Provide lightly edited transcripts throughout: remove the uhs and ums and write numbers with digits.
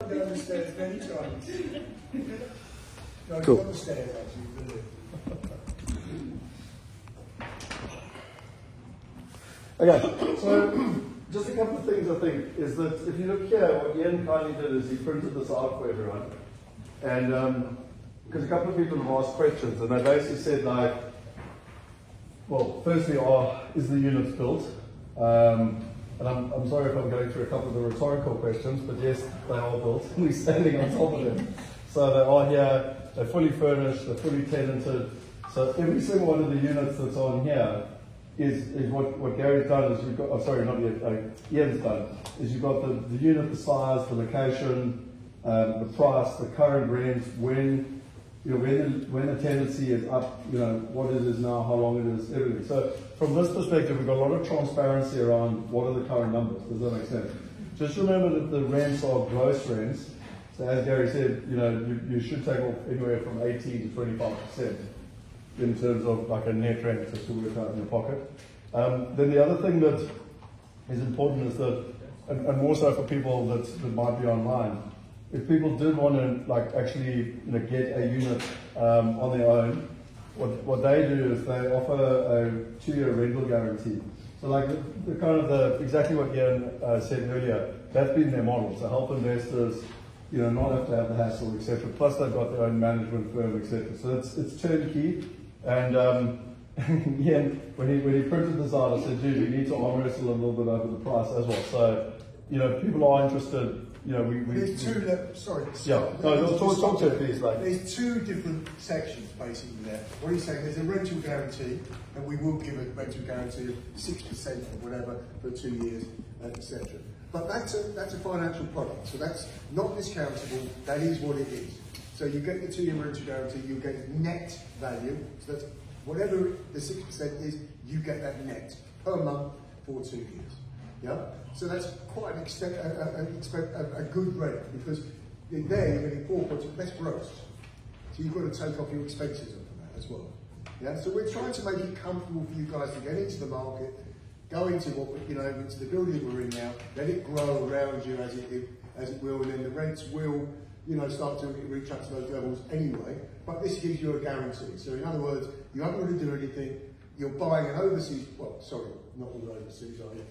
I've been upstairs many times. No, Cool. it's not the stairs, actually, really. Okay, so just a couple of things I think is that if you look here, what Ian kindly did is he printed this out for everyone. And because a couple of people have asked questions, and they basically said like, well, firstly, is the unit built? And I'm sorry if I'm going through a couple of the rhetorical questions, but yes, they are built. We're standing on top of them. So they are here, they're fully furnished, they're fully tenanted. So every single one of the units that's on here is what Gary's done is you've got, oh, sorry, not yet, Ian's done, is you've got the unit, the size, the location, the price, the current rent, when the tenancy is up, what it is now, how long it is, everything. So from this perspective, we've got a lot of transparency around what are the current numbers. Does that make sense? Just remember that the rents are gross rents. So as Gary said, you should take off anywhere from 18 to 25% in terms of like a net rent just to work out in your pocket. Then the other thing that is important is that, and more so for people that might be online, if people did want to actually get a unit on their own, what they do is they offer a 2-year rental guarantee. So like the kind of exactly what Ian said earlier, that's been their model. So help investors, not have to have the hassle, etc. Plus they've got their own management firm, etc. So it's turnkey. And Ian, when he printed this out, I said, dude, we need to arm wrestle a little bit over the price as well. So if people are interested. There's two. Sorry. Yeah. No, talk to it, please. There's two different sections basically there. What he's saying, there's a rental guarantee, and we will give a rental guarantee of 6% or whatever for 2 years, etc. But that's a financial product, so that's not discountable. That is what it is. So you get the 2-year rental guarantee, you get net value. So that's whatever the 6% is, you get that net per month for 2 years. Yeah, so that's quite a good rate because in there you're getting 4%. That's gross. So you've got to take off your expenses on that as well. Yeah, so we're trying to make it comfortable for you guys to get into the market, go into into the building we're in now, let it grow around you as it will, and then the rents will start to reach up to those levels anyway. But this gives you a guarantee. So in other words, you haven't got to do anything. You're buying an overseas, not all overseas, are you?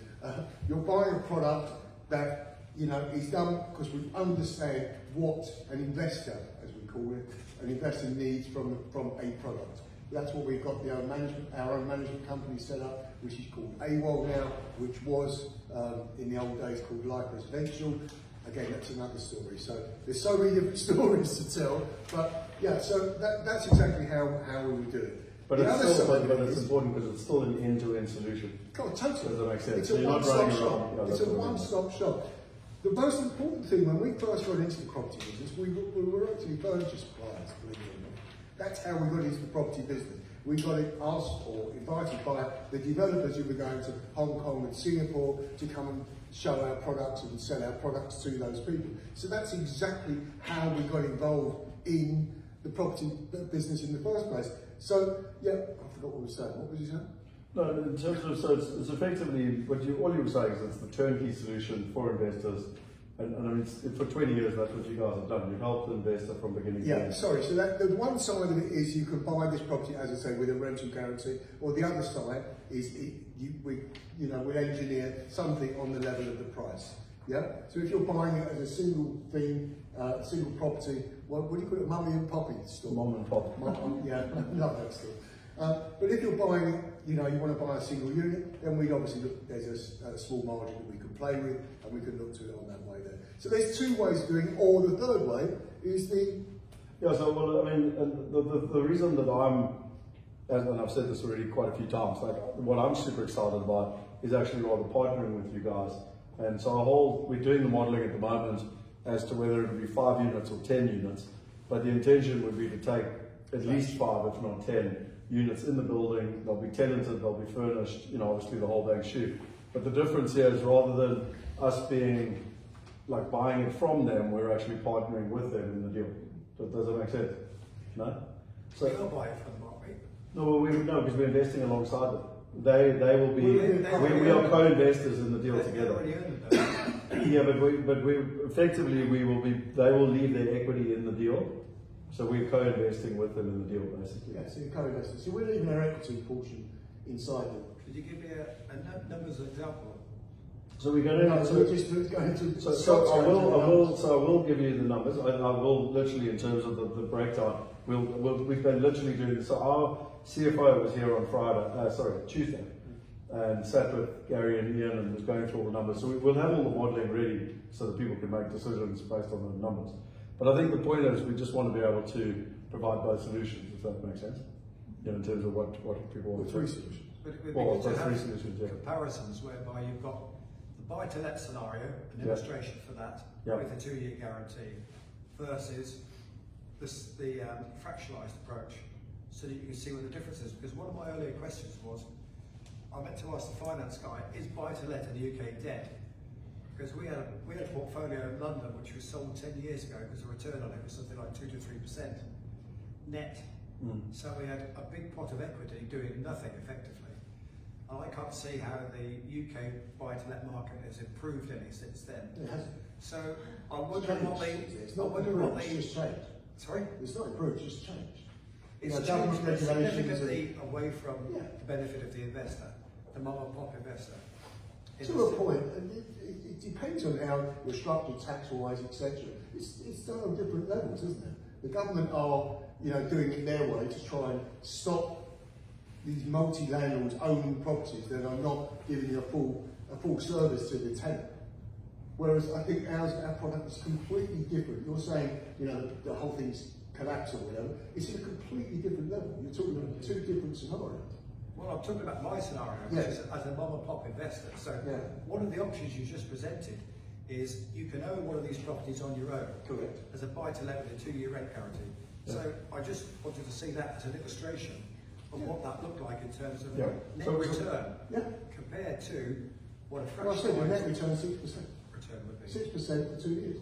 You're buying a product that is done because we understand what an investor, as we call it, an investor needs from a product. That's what we've got our own management company set up, which is called AWOL now, which was in the old days called Life Residential. Again, that's another story. So there's so many different stories to tell, but yeah, so that's exactly how we would do it. But it's important because it's still an end-to-end solution. God, totally. Does that make sense? It's a one-stop shop. It's a one-stop shop. The most important thing when we first got into the property business, we were actually furniture suppliers, believe it or not. That's how we got into the property business. We got asked or invited by the developers who were going to Hong Kong and Singapore to come and show our products and sell our products to those people. So that's exactly how we got involved in the property business in the first place. So, yeah, I forgot what we were saying. What was you saying? No, in terms of, so it's effectively, all you were saying is it's the turnkey solution for investors. And I mean, for 20 years, that's what you guys have done. You've helped the investor from beginning to end. Sorry. So the one side of it is you can buy this property, as I say, with a rental guarantee, or the other side is we engineer something on the level of the price. Yeah. So if you're buying it as a single thing, single property, what do you call it? Mummy and Poppy store. Mum and Pop. Yeah, love that store. But if you're buying it, you want to buy a single unit, then we'd obviously look, there's a small margin that we can play with, and we can look to it on that way there. So there's two ways of doing it, or the third way is the... Yeah, so well, I mean, the reason that and I've said this already quite a few times, like what I'm super excited about is actually rather partnering with you guys. And so we're doing the modelling at the moment as to whether it would be 5 units or 10 units, but the intention would be to take at least 5, if not 10, units in the building. They'll be tenanted, they'll be furnished, obviously the whole bang shoot. But the difference here is rather than us being like buying it from them, we're actually partnering with them in the deal. Does that make sense? No? So They'll buy it from the market. No, because we're investing alongside them. They will be, we are co-investors in the deal together. Yeah, but we effectively they will leave their equity in the deal, so we're co-investing with them in the deal basically. Yeah, so you're co-investing. So we're leaving our equity portion inside them. Could you give me a numbers example? So we're going to. No, so we're just going to. So I will give you the numbers. I will literally, in terms of the breakdown, we've been literally doing this. So our CFO was here on Tuesday, and sat with Gary and Ian and was going through all the numbers. So we'll have all the modelling ready so that people can make decisions based on the numbers. But I think the point is we just want to be able to provide both solutions, if that makes sense. You know, in terms of what people want. With three solutions. But it would be Well, good to have three solutions, yeah. comparisons whereby you've got the buy-to-let scenario, an illustration for that, with a 2-year guarantee, versus the fractionalised approach, so that you can see what the difference is. Because one of my earlier questions was, I meant to ask the finance guy, is buy-to-let in the UK dead? Because we had a portfolio in London which was sold 10 years ago because the return on it was something like 2 to 3% net. So we had a big pot of equity doing nothing effectively. And I can't see how the UK buy-to-let market has improved any since then. It hasn't. So I wonder It's not improved, it's just changed. Sorry? It's not improved, it's just changed. It's You know, changed regulations significantly away from Yeah. the benefit of the investor, the mom and pop investor. To a point, and it depends on how you're structured tax-wise, etc. It's done on different levels, isn't it? The government are, doing it their way to try and stop these multi-landlords owning properties that are not giving a full service to the tenant. Whereas I think our product is completely different. You're saying, the whole thing's collapsed or whatever. It's at a completely different level. You're talking about two different scenarios. Well, I'm talking about my scenario, which is as a mom and pop investor. So one of the options you just presented is you can own one of these properties on your own. Correct. As a buy-to-let with a 2-year rent guarantee. So I just wanted to see that as an illustration of what that looked like in terms of net return compared to what a Well, I said the net fractionalised return is 6%. return would be 6% for 2 years.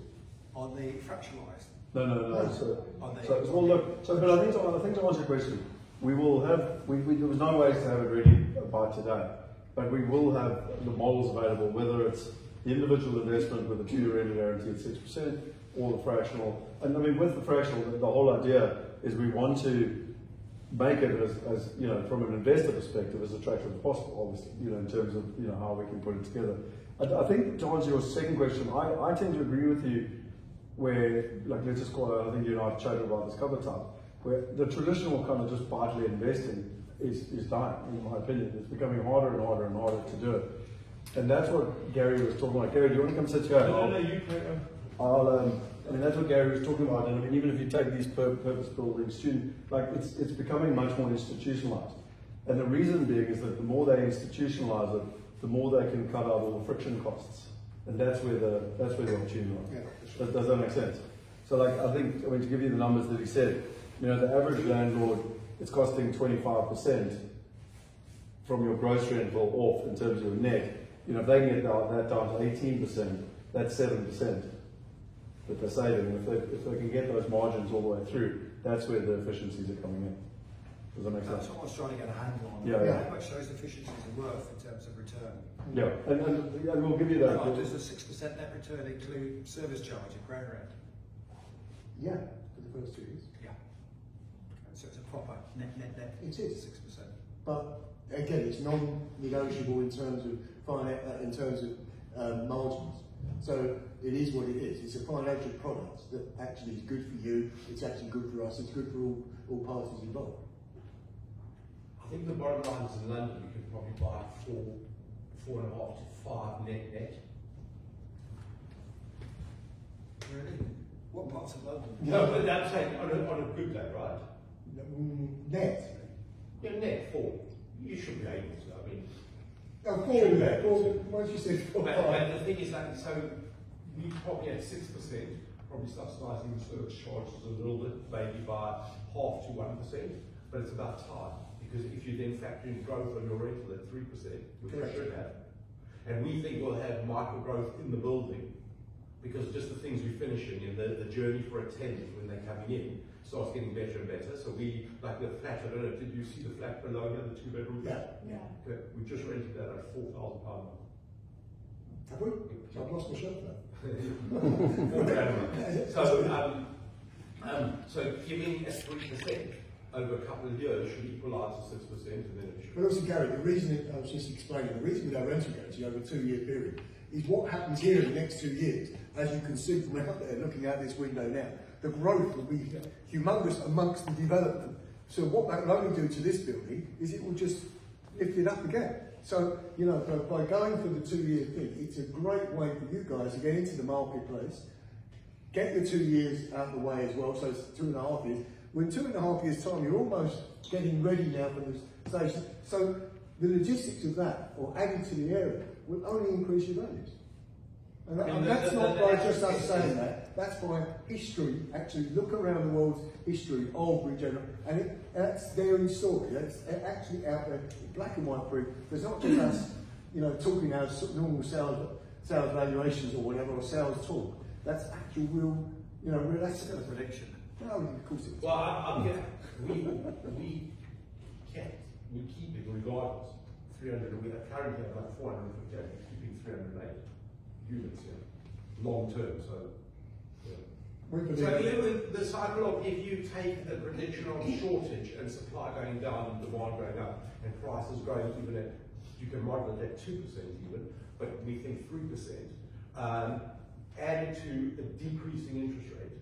on the fractionalised. No. So, But I think to answer your question, we will have. There was no ways to have it ready by today, but we will have the models available, whether it's the individual investment with a 2-year rent guarantee at 6%, or the fractional. And I mean, with the fractional, the whole idea is we want to make it as from an investor perspective as attractive as possible, obviously, in terms of how we can put it together. I think to answer your second question, I tend to agree with you where, like, let's just call it, I think you and I have chatted about this a couple of times, where the traditional kind of just buy-to-let investing is dying, in my opinion. It's becoming harder and harder and harder to do it. And that's what Gary was talking about. Gary, do you want to come sit here? No, you can. I mean, that's what Gary was talking about. And I mean, even if you take these purpose-built it's becoming much more institutionalized. And the reason being is that the more they institutionalize it, the more they can cut out all the friction costs. And that's where the opportunity lies. Yeah, Does that make sense? So, like, I think, to give you the numbers that he said, the average landlord, it's costing 25% from your gross rental off in terms of your net. If they can get that down to 18%, that's 7% that they're saving. If they can get those margins all the way through, that's where the efficiencies are coming in. Does that make sense? that's what I was trying to get a handle on. Yeah. How much those efficiencies are worth in terms of return. Yeah, and we'll give you that. Does the 6% net return include service charge and ground rent? Yeah, for the first 2 years. Yeah. So it's a proper net. It is. 6%. But again, it's non-negotiable in terms of margins. So it is what it is. It's a financial product that actually is good for you. It's actually good for us. It's good for all parties involved. I think the bottom line is in London you could probably buy 4.5 to 5 net. Really? What parts of London? No, but I'm saying on a good day, right? Net. Yeah, net 4. You should be able to. I mean, Once you said 4, but the thing is that we probably at 6%, probably subsidising the service charges a little bit, maybe by 0.5 to 1%, but it's about time. Because if you then factor in growth on your rental at 3%, which we should have, and we think we'll have micro growth in the building, because just the things we're finishing and the journey for a tenant when they're coming in starts getting better and better. So we, like the flat, I don't know, did you see the flat below here, the 2-bedroom? Yeah. Okay, we just rented that at £4,000 a month. Have we? I've lost my shirt now. So giving a 3% over a couple of years should equalise to 6%, and then it should. But also, Gary, the reason I was just explaining, the reason with our rental guarantee over a 2-year period is what happens here in the next 2 years. As you can see from out there, looking out this window now, the growth will be humongous amongst the development. So what that will only do to this building is it will just lift it up again. So, you know, by going for the 2-year thing, it's a great way for you guys to get into the marketplace, get your 2 years out of the way as well, so it's 2.5 years. Well, in 2.5 years' time, you're almost getting ready now for the station. So the logistics of that, or adding to the area, will only increase your values. And that's not by just us saying that, that's by history. Actually, look around the world's history of regeneration, and that's there in story. That's actually out there, black and white proof. There's not just us, you know, talking our normal sales valuations or whatever, or sales talk. That's actual real, you know, that's a prediction. No, of course it is. Well, we keep it regardless. 300, we currently have like 450, keeping 308 units here, long term. So, yeah. So even the cycle of if you take the prediction of shortage and supply going down and demand going up and prices growing, even at, you can model it at 2% even, but we think 3%, added to a decreasing interest rate,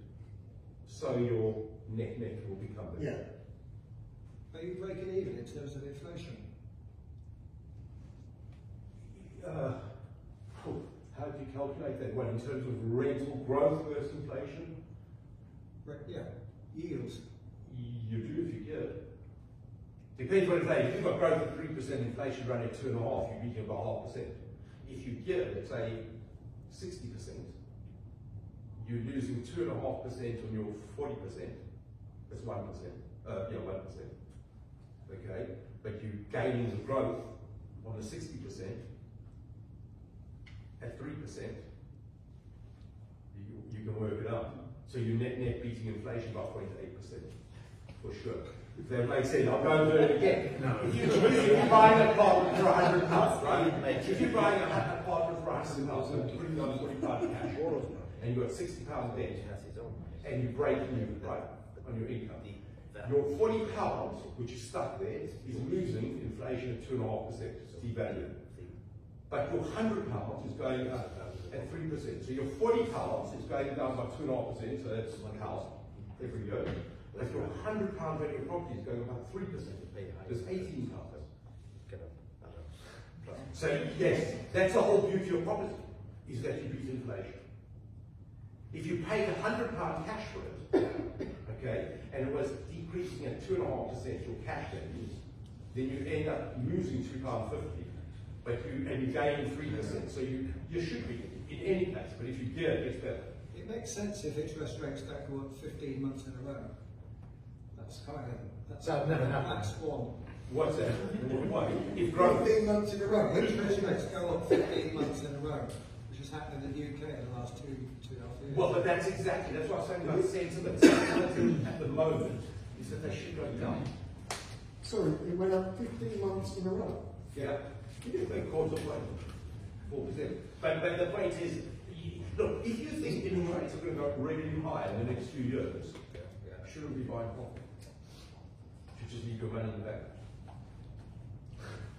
so your net will become better. Yeah. Are you breaking even in terms of inflation? How do you calculate that? Well, in terms of rental growth versus inflation? Yeah, yields. You do if you get it. Depends what inflation. If you've got growth at 3%, inflation running at 2.5%, you're beating about 0.5%. If you get it, let's say 60%, you're losing 2.5% on your 40%. That's 1%. 1%. Okay, but you're gaining the growth on the 60%. At 3%, you can work it out. So your net beating inflation by 0.8%, for sure. If that makes sense, I'll go and do it again. No. If you're buying an apartment for £100, right? If you're buying an apartment for £100, so putting on 45 cash, and you've got £60 debt, and you break even, right, on your income, your £40, which is stuck there, is losing inflation at 2.5%, devalued. But your £100 is going up at 3%. So your £40 is going down by 2.5%, so that's one house every year. But your £100 value of property is going up by 3%. There's 18 houses. So yes, that's the whole beauty of property, is that you beat inflation. If you paid £100 cash for it, okay, and it was decreasing at 2.5% your cash values, then you end up losing £2.50. But you gain 3%, so you should be in any case. But if you get it, it's better. It makes sense if interest rates don't go up 15 months in a row. That's kind of that never happened. That's one. What's that? What? If 15 months in a row, interest rates go up 15 months in a row, which has happened in the UK in the last 2.5 years. Well, but that's what I'm saying about sentiment. Sentiment at the moment is that they should go down. Sorry, it went up 15 months in a row. Yeah. They cause of 4%. But the point is, look, if you think interest rates are going to go really high in the next few years, you shouldn't be buying property. You should just leave your money in the bank.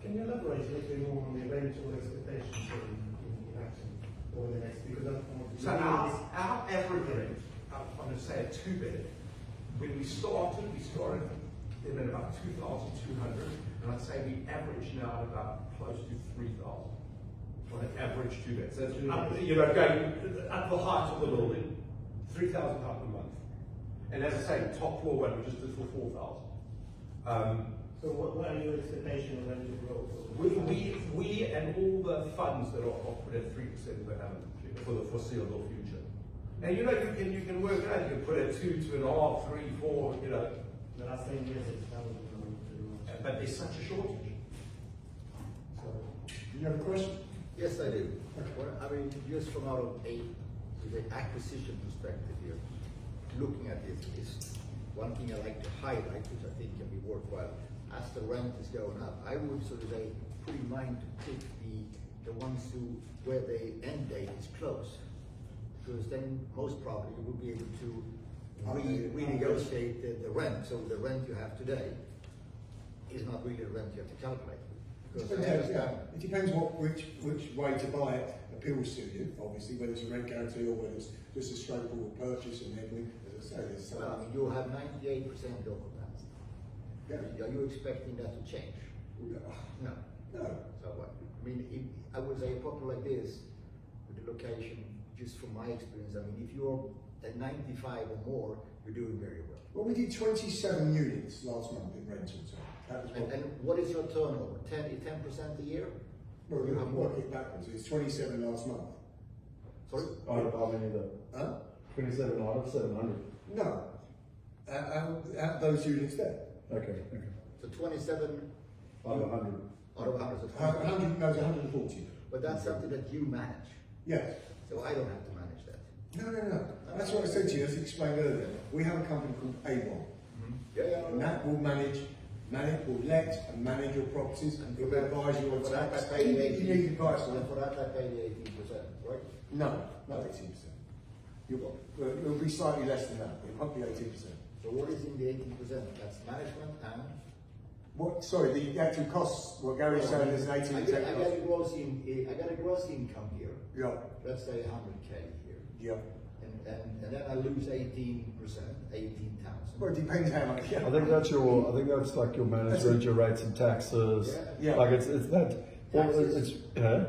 Can you elaborate a little bit more on the rental expectations in Acton over the next, because so our average rent, I'm going to say a 2-bed, when we started in at about 2,200, and I'd say we average now at about close to 3,000 on an average 2-bed. So it's up, going up the height of the building, £3,000 a month. And as I say, top floor one, we just did for 4,000. So what are your expectations of rental growth? We and all the funds that are put at 3% per annum for the foreseeable future. And you can work it out. You can put at 2, 2.5, 3, 4. The last 10 years it's but there's such a shortage. So, do you have a question? Yes, I do. Well, I mean, just from out of the acquisition perspective here, looking at this is one thing I like to highlight, which I think can be worthwhile. As the rent is going up, I would sort of say put in mind to pick the the ones where the end date is close, because then most probably you will be able to renegotiate the rent. So the rent you have today is not really the rent you have to calculate. Because it depends which way to buy it appeals to you, obviously, whether it's a rent guarantee or whether it's just a straightforward purchase and everything. As I say, there's some. Well, you have 98% local plans. Yeah. Are you expecting that to change? No. No. So what? I mean, I would say a property like this, with the location, just from my experience, I mean, if you're at 95 or more, you're doing very well. Well, we did 27 units last month in rental. So that was And what is your turnover? 10% a year? well, you have to work it backwards. It's 27 last month. Sorry? Out of how many though? Huh? 27 out of 700. No. Out of those units there. Okay. So 27 Out of 100. out of 100. So 100, no, it's 140. But that's something that you manage. Yes. So I don't have to manage that. No. That's what I said to you, as explained earlier. We have a company called Avon. Yeah. And that will will let and manage your properties and will advise you on For that, tax. I pay the You need advice on And it. for that, I pay the 18%, right? No, not 18%. It'll be slightly less than that. It won't be 18%. So what is in the 18%? That's management and? What? Sorry, the actual costs. What Gary's saying is an 18% I got a gross income here. Yeah. Let's say 100K here. Yeah. And then I lose 18%, 18,000. Well, it depends how much. Yeah. I think that's like your management, your rates and taxes. Yeah. Like it's that. Well, Taxes. it's yeah.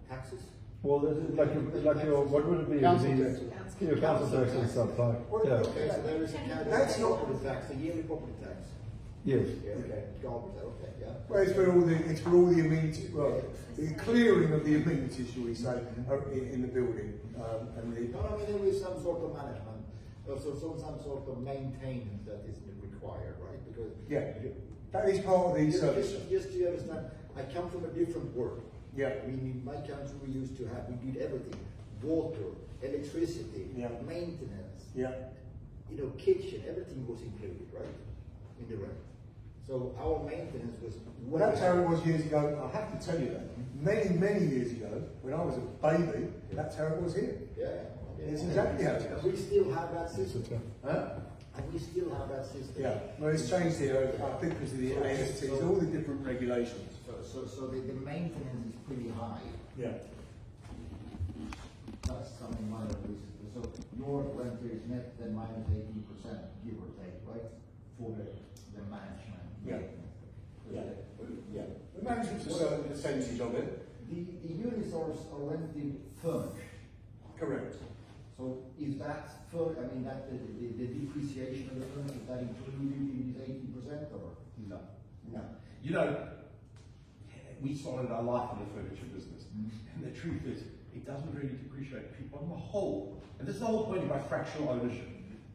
Taxes? Well, like your what would it be? Council Your tax. council tax and stuff like. Yeah. Okay, so there is a That's not- property tax, the yearly property tax. Yes. Yeah, okay, garbage, okay, yeah. Well, it's for all the amenities. Well, the clearing of the amenities, shall we say, in the building, and the. No, I mean, there is some sort of management, also some sort of maintenance that is required, right? Because Yeah. That is part of the service. just to understand, I come from a different world. Yeah. I mean, in my country, we used to have, we did everything: water, electricity, Yeah. maintenance, Yeah. kitchen, everything was included, right, in the rent. So our maintenance was. Well, that's how it was years ago. I have to tell you that. Many years ago, when I was a baby, that's how it was here. Yeah. It's exactly how it is. We still have that system. Huh? And we still have that system. Yeah. Well, it's changed here, I think, because of the ASTs, all the different regulations. So the maintenance is pretty high. Yeah. That's something minor. So your rent is net then minus 18%, give or take, right? For the management. Yeah. Yeah. The management's a certain percentage of it. The units are rented furnished. Correct. So is that that the depreciation of the furniture, is that included in this 18% or? No. No. You know, we started our life in the furniture business, and the truth is, it doesn't really depreciate. People on the whole, and this is the whole point about fractional ownership.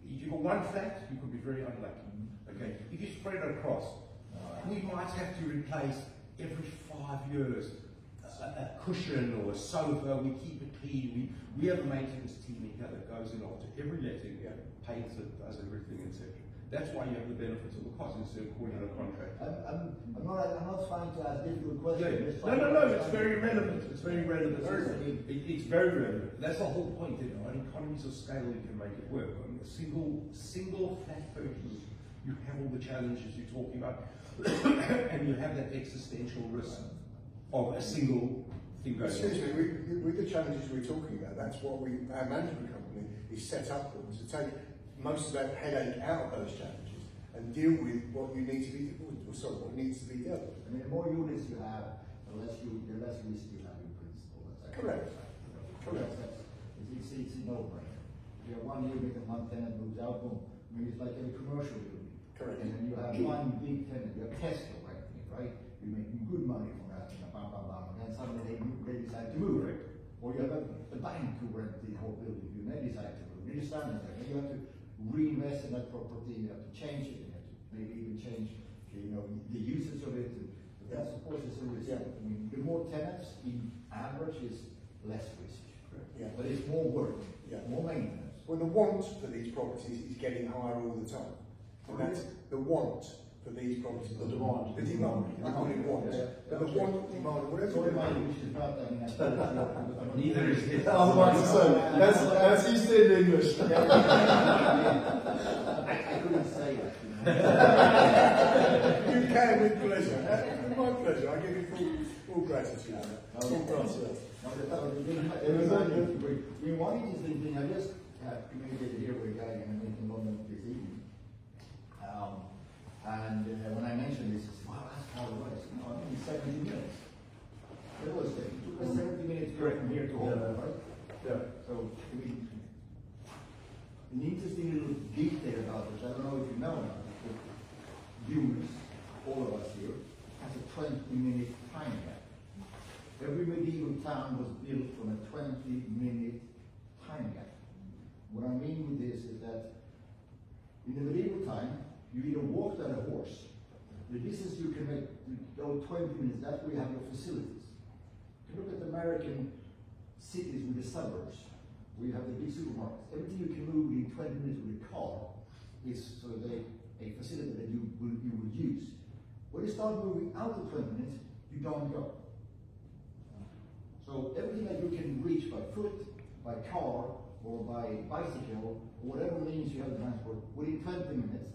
If you've got one flat, you could be very unlucky. Okay, if you spread it across, we might have to replace every 5 years a cushion or a sofa. We keep it clean. We have a maintenance team in here that goes in after every letting, paints it, does everything, etc. That's why you have the benefits of the cost instead of calling it a contract. I'm not trying to ask difficult questions. No, it's very relevant. It's very relevant. It's very relevant. That's the whole point. On economies of scale, you can make it work. On a single flat purchase, you have all the challenges you're talking about, and you have that existential risk of a single thing going on. Excuse me, with the challenges we're talking about, that's what our management company is set up for, to take most of that headache out of those challenges and deal with what you need to be, what needs to be dealt with. I mean, the more units you have, the less risk you have in principle. Correct. It's a no-brainer. You have one unit and one tenant moves out, boom. I mean, it's like a commercial unit. Correct. And then you have one big tenant, you have Tesla renting it, right? You're making good money from that, and then suddenly they decide to move. Right? Or you have a bank who rent the whole building, and they decide to move. You stand there, and you have to reinvest in that property, you have to change it, you have to maybe even change the usage of it. But that's of course is a risk. Yeah. I mean, the more tenants in average is less risk. Yeah. But it's more work, more maintenance. Well, the want for these properties is getting higher all the time. And that's the want for these properties. The demand. The demand. I call it want. But the want, demand, whatever. Sorry, which is not, I mean, Neither is it. Otherwise, that's East End English. I couldn't say that. You can with pleasure. With my pleasure. I give you full gratitude. Full gratitude. One interesting thing, I just communicated here with a guy in London this evening. When I mentioned this, he said, wow, that's how it was. No, I think 70 minutes. It took us 70 minutes to go from here to home, right? Yeah. So, an interesting little detail about this, I don't know if you know now, but viewers, all of us here, has a 20-minute time gap. Every medieval town was built from a 20-minute time gap. What I mean with this is that in the medieval time, you either walked on a horse. The distance you can make to go 20 minutes, that's where you have your facilities. If you look at the American cities with the suburbs, where you have the big supermarkets, everything you can move in 20 minutes with a car is sort of a facility that you would use. When you start moving out of 20 minutes, you don't go. So everything that you can reach by foot, by car, or by bicycle, or whatever means you have to transport, within 20 minutes,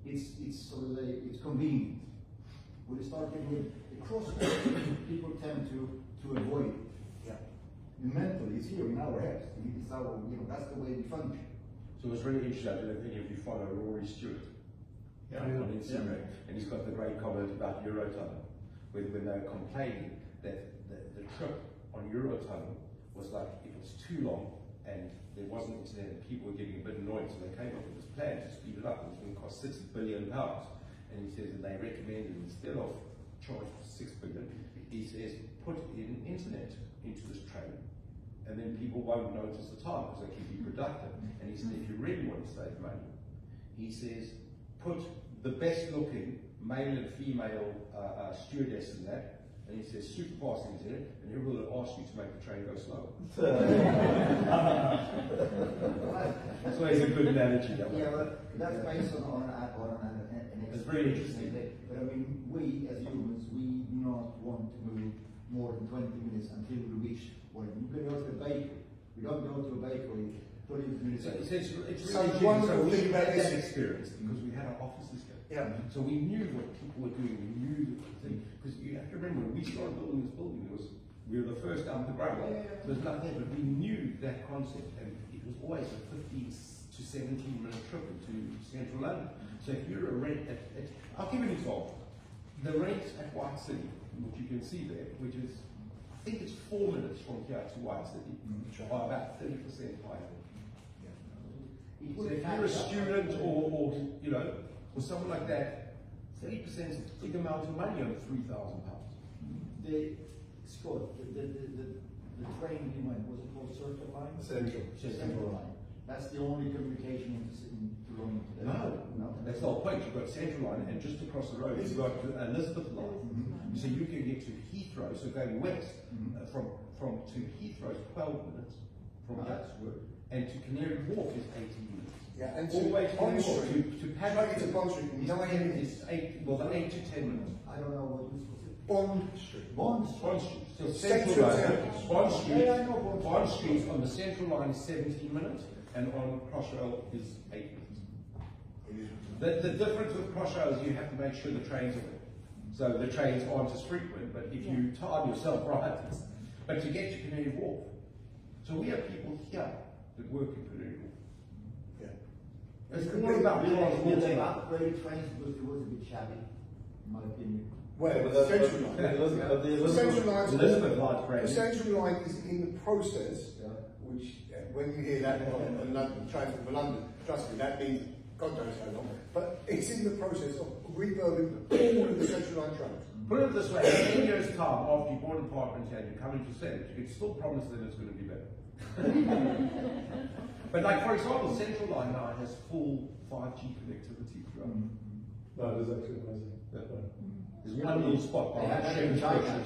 it's sort of it's convenient. When you start getting across, people tend to avoid it. Yeah. Mentally, it's here in our heads. It's our, that's the way we function. So it's really interesting. I don't know if any of you follow Rory Stewart on Instagram, and he's got the great comment about Eurotunnel, when they're complaining that the trip on Eurotunnel was like, it was too long and there wasn't internet and people were getting a bit annoyed, so they came up with this plan to speed it up. It was going to cost £6 billion. And he says that they recommended, instead of charge £6 billion, he says put in internet into this train, and then people won't notice the time because they can be productive. And he said if you really want to save money, he says put the best looking male and female stewardess in that, and he says super fast things in it, and everyone will ask you to make the train go slow. So it's a good analogy. Yeah, but that's based on an it's very interesting. But I mean, we as humans, we do not want to move more than 20 minutes until we reach one. You can go to the bakery. We don't go to a bakery 30 minutes. It's really So interesting. wonderful So thing we about had this that experience because we had our offices here. Yeah. So we knew what people were doing. We knew the thing, because you have to remember when we started building this building, we were the first underground. So there's nothing there, but we knew that concept, and it was always a 15 to 17-minute trip into central London. So if you're a rent I'll give you an example. The rent at White City, which you can see there, which is, I think it's 4 minutes from here to White City, are about 30% higher. So if you're a student or someone like that, 30% is a big amount of money on £3,000. Scott, the train you went, was it called Circle Line? Central. Line. That's the only communication to London today. No, that's the whole point. You've got Central Line, and just across the road, you've got Elizabeth Line. So you can get to Heathrow, so going west, from to Heathrow is 12 minutes from here. That's good. And to Canary Wharf is 18 minutes. Yeah, and all the way to Bond Canary Wharf, Street. to Straight to Bond Street. is 10 minutes, 8 to 10 minutes. I don't know what this was. Bond Street. Bond Street. Bond Street. So Central Line, Line. Bond Street, Yeah, I know Bond Street on the Central Line is 17 minutes, and on Crossrail is 8 minutes. The difference with Crossrail is you have to make sure the trains are there. So the trains aren't as frequent, but if you time yourself right, but to get to Canary Wharf. So we have people here that work in Canary Wharf. Yeah. It's not about Will they upgrade trains because it was a bit shabby, in my opinion. Well, But the that's Central Line. the The Central Line. Elizabeth Line's brand The new. Central Line is in the process, which when you hear that on London, Transport for London, trust me, that means God knows how long. But it's in the process of rebuilding all of the Central Line trains. Put it this way, in 10 years' time, after you bought an apartment here and you come into sell it, you can still promise them it's going to be better. But like, for example, Central Line now has full 5G connectivity throughout. No, it is actually amazing. That way. There's one little spot They by had that in China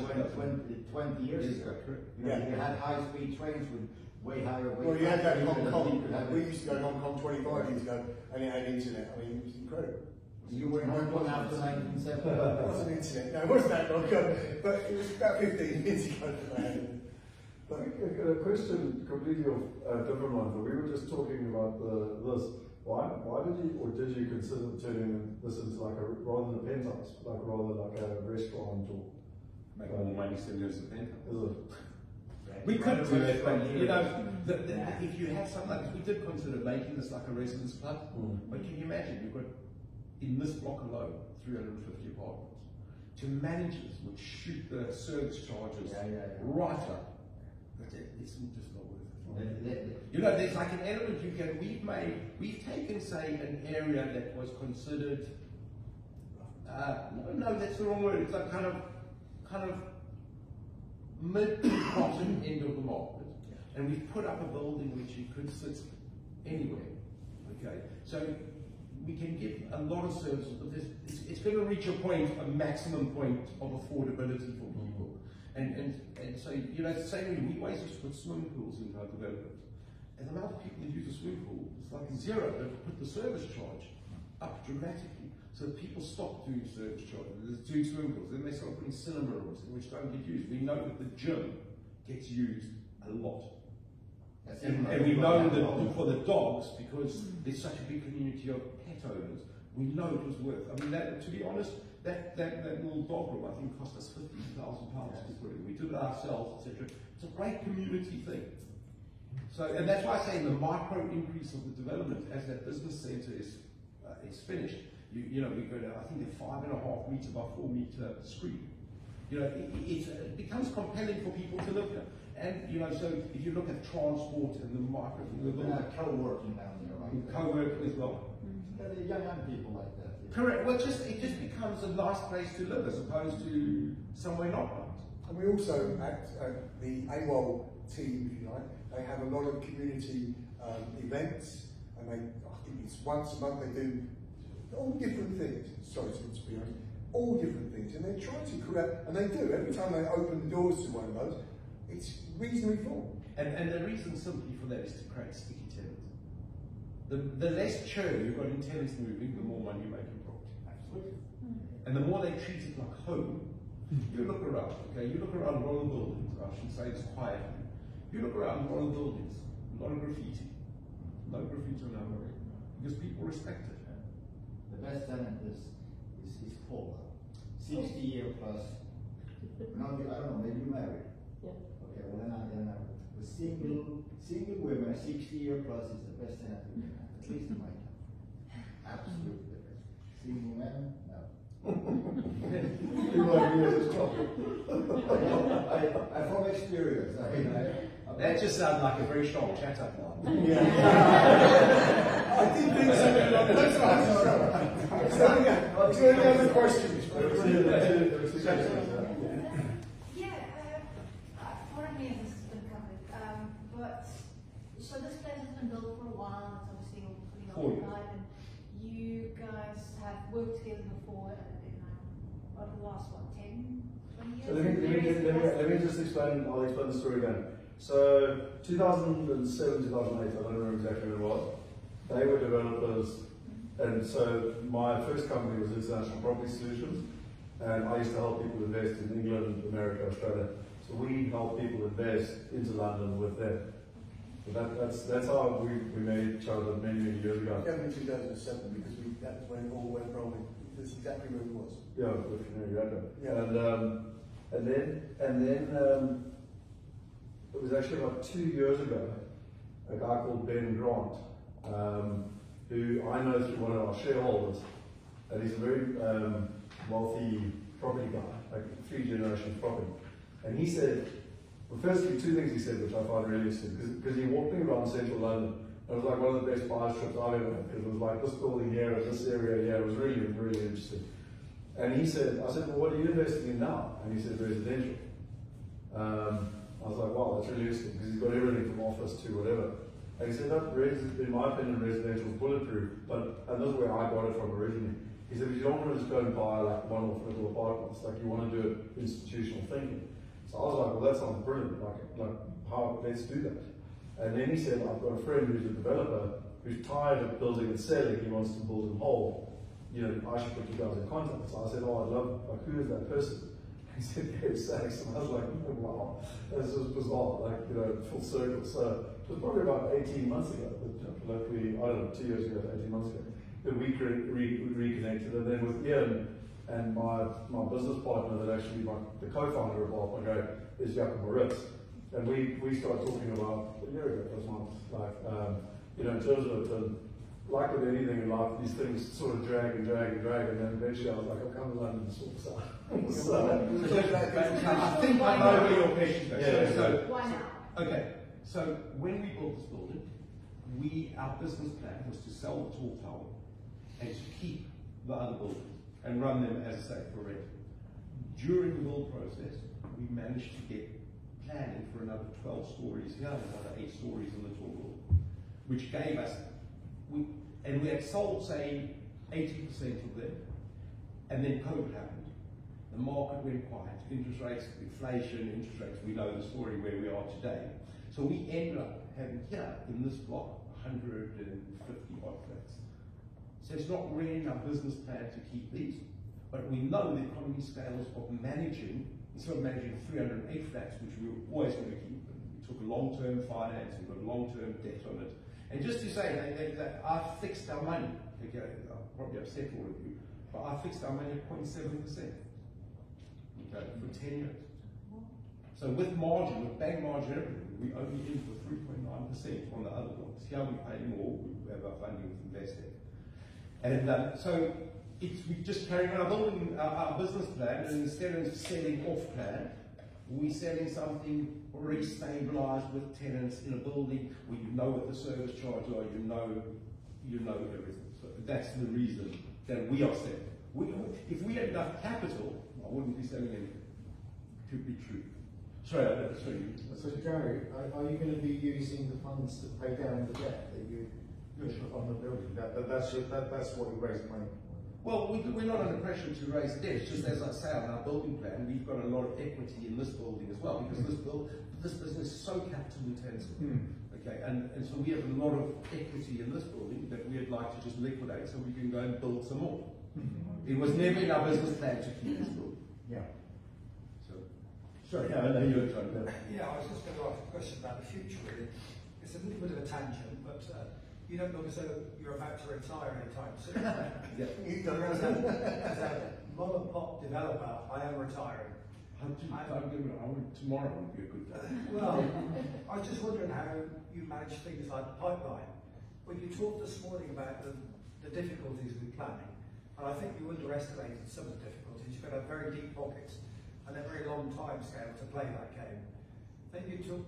20 years Is ago. that correct? You know, you had high-speed trains with way higher. Well, you had that in Hong You Kong. could have We it. used to go to Hong Kong 25 years ago, and it had internet. I mean, it was incredible. You were not born after 1970. It wasn't internet, no, it wasn't that long ago, but it was about 15 years ago that I had it. But A question completely different one, but we were just talking about this. Why did you consider turning this into like rather than a penthouse, like rather like a restaurant or Make more money selling as a penthouse. is it? We could do it, but you know, if you have something like this, we did consider making this like a residence club. But can you imagine, you've got in this block alone 350 apartments. To manage this would shoot the service charges right up. It's just not worth it. You know, there's like an element you can, we've taken, say, an area that was considered, no, that's the wrong word, it's like kind of mid to bottom end of the market. And we've put up a building which you could sit anywhere, okay? So we can give a lot of services, but it's going to reach a maximum point of affordability for people. And so, you know, it's the same way we always used to put swimming pools into our development. And the amount of people that use a swimming pool is like zero, but put the service charge up dramatically. So people stop doing service charges, there's 2 swimming pools, then they start putting cinema rooms which don't get used. We know that the gym gets used a lot. And we know that for the dogs, because there's such a big community of pet owners, we know it was worth. I mean, to be honest, that little dog room, I think, cost us £50,000 to put in. We did it ourselves, etc. It's a great community thing. So, and that's why I say the micro increase of the development as that business centre is finished. You know, we go to, I think, a 5.5 metre by 4 metre screen. You know, it becomes compelling for people to live there. And, you know, so if you look at transport and the micro, co-working down there, right? Co-working as well. Young people like that. Correct. Well, it just becomes a nice place to live as opposed to somewhere not nice. And we also, at the AWOL team, if you like, they have a lot of community events, and I think it's once a month they do all different things. Sorry to be honest, all different things, and they try to create, and they do every time they open the doors to one of those. It's reasonably full. And the reason simply for that is to create sticky tenants. The less churn you've got in tenants moving, the more money you make in property. Absolutely. And the more they treat it like home, you look around, okay, you look around royal buildings, I should say it's quiet. You look around royal buildings, a lot of graffiti. No graffiti on our building, because people respect it. The best tenant is Paula. 60-year plus. Now, I don't know, maybe you're married. Yeah. Okay, well then the single women, 60-year plus is the best tenant you can have, at least in my town. Absolutely the best. Single men, no. I from experience. That just sounds like a very strong chat up now. Yeah. I did think something along those lines. So any other questions? Pardon me if this has been covered, but so this place has been built for a while, it's obviously pretty occupied, and you guys have worked together before over the last, 10, 20 years? So let me just explain, I'll explain the story again. So 2007, 2008, I don't remember exactly when it was, they were developers, and so my first company was International Property Solutions, and I used to help people invest in England, America, Australia. So we help people invest into London with them. So that's how we met each other many years ago. Yeah, in 2007, because that's when it all went wrong. That's exactly where it was. Yeah, if you know, Yeah. And then it was actually about 2 years ago, a guy called Ben Grant, who I know through one of our shareholders, and he's a very wealthy property guy, like 3 generations property. And he said, well, firstly, 2 things he said which I find really interesting, because he walked me around central London. It was like one of the best buy trips I've ever had, because it was like this building here and this area here. It was really, really interesting. And he said, I said, well, what are you investing in now? And he said, residential. I was like, wow, that's really interesting, because he's got everything from office to whatever. And he said, no, in my opinion, residential is bulletproof, and this is where I got it from originally. He said, you don't want to just go and buy like one-off little apartments, like you want to do it institutional thinking. So I was like, well, that sounds brilliant, like how, let's do that. And then he said, I've got a friend who's a developer who's tired of building and selling, he wants to build and hold. I should put you guys in contact. So I said, oh, I'd love, like, who is that person? He said, Gary Sachs. And I was like, oh, wow, this is bizarre, like, full circle. So it was probably about 18 months ago, like I don't know, 2 years ago, 18 months ago, that we reconnected. And then with Ian and my business partner, that actually the co-founder of Bar Go is Jacob Moritz. And we started talking about a year ago, plus months, like, in terms of it, like with anything in life, these things sort of drag, and then eventually I was like, I'll come to London and sort this out. I think I know where your question goes. Yeah. So, Why now? okay, so when we built this building, our business plan was to sell the tall tower and to keep the other buildings and run them, as I say, for rent. During the build process, we managed to get planning for another 12 stories here and another 8 stories in the tall building, which gave us, and we had sold, say, 80% of them, and then COVID happened. The market went quiet, interest rates, inflation, we know the story where we are today. So we ended up having here, in this block, 150 odd flats. So it's not really our business plan to keep these, but we know the economy scales of managing, instead of managing 308 flats, which we were always going to keep, we took long-term finance, we got long-term debt on it. And just to say that I fixed our money, okay, I'll probably upset all of you, but I fixed our money at 0.7%, okay, for 10 years. So with margin, with bank margin, everything, we only in for 3.9% on the other ones. Here we pay more, we have our funding with Investec. And so we just carrying on building our business plan, and instead of selling off plan, we're selling something already stabilised with tenants in a building where you know what the service charges are, you know everything. So that's the reason that we are selling. If we had enough capital, I wouldn't be selling anything. To be true. Sorry. So Gary, are you going to be using the funds to pay down the debt that you put on the building? That's what you raised money for. Well, we're not under pressure to raise debt. Just as I say on our building plan, we've got a lot of equity in this building as well, because this business is so capital intensive. Okay, and so we have a lot of equity in this building that we'd like to just liquidate so we can go and build some more. It was never in our business plan to keep this building. Yeah. Sorry, I know you were trying to. Yeah, I was just going to ask a question about the future, really. It's a little bit of a tangent, but you don't look as though you're about to retire anytime soon. Yeah. As a mom and pop developer, I am retiring. Tomorrow would be a good day. Well, I was just wondering how you manage things like the pipeline. When you talked this morning about the difficulties with planning, and I think you underestimated some of the difficulties. You've got to have very deep pockets and a very long time scale to play that game. Then you talk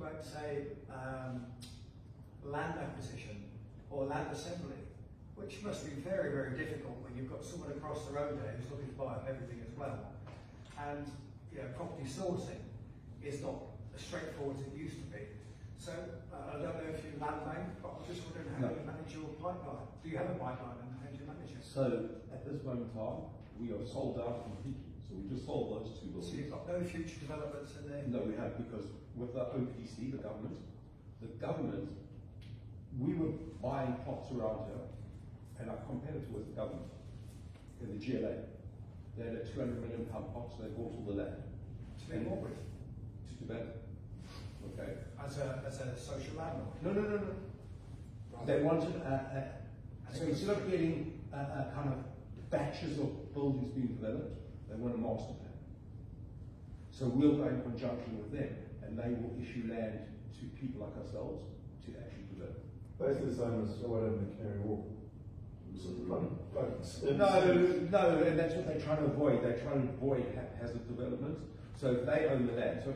about, say, land acquisition or land assembly, which must be very, very difficult when you've got someone across the road there who's looking to buy up everything as well. And property sourcing is not as straightforward as it used to be. So I don't know if you land bank, but I'm just wondering how you manage your pipeline. Do you have a pipeline and how do you manage it? So at this moment in time, we are sold out completely. So we just sold those 2 buildings. So you've got no future developments in there? No, we have, because with the OPC, the government, we were buying plots around here, and our competitor was the government, in the GLA. They had a £200 million pot, so they bought all the land. To be more with? To develop. Okay. As a social landlord? No. Right. They wanted so instead of getting kind of batches of buildings being developed, they want a master plan. So we'll go in conjunction with them, and they will issue land to people like ourselves to actually develop. Basically the same as what happened in Canary Wharf. No, and that's what they're trying to avoid. They're trying to avoid haphazard development. So if they own the land, so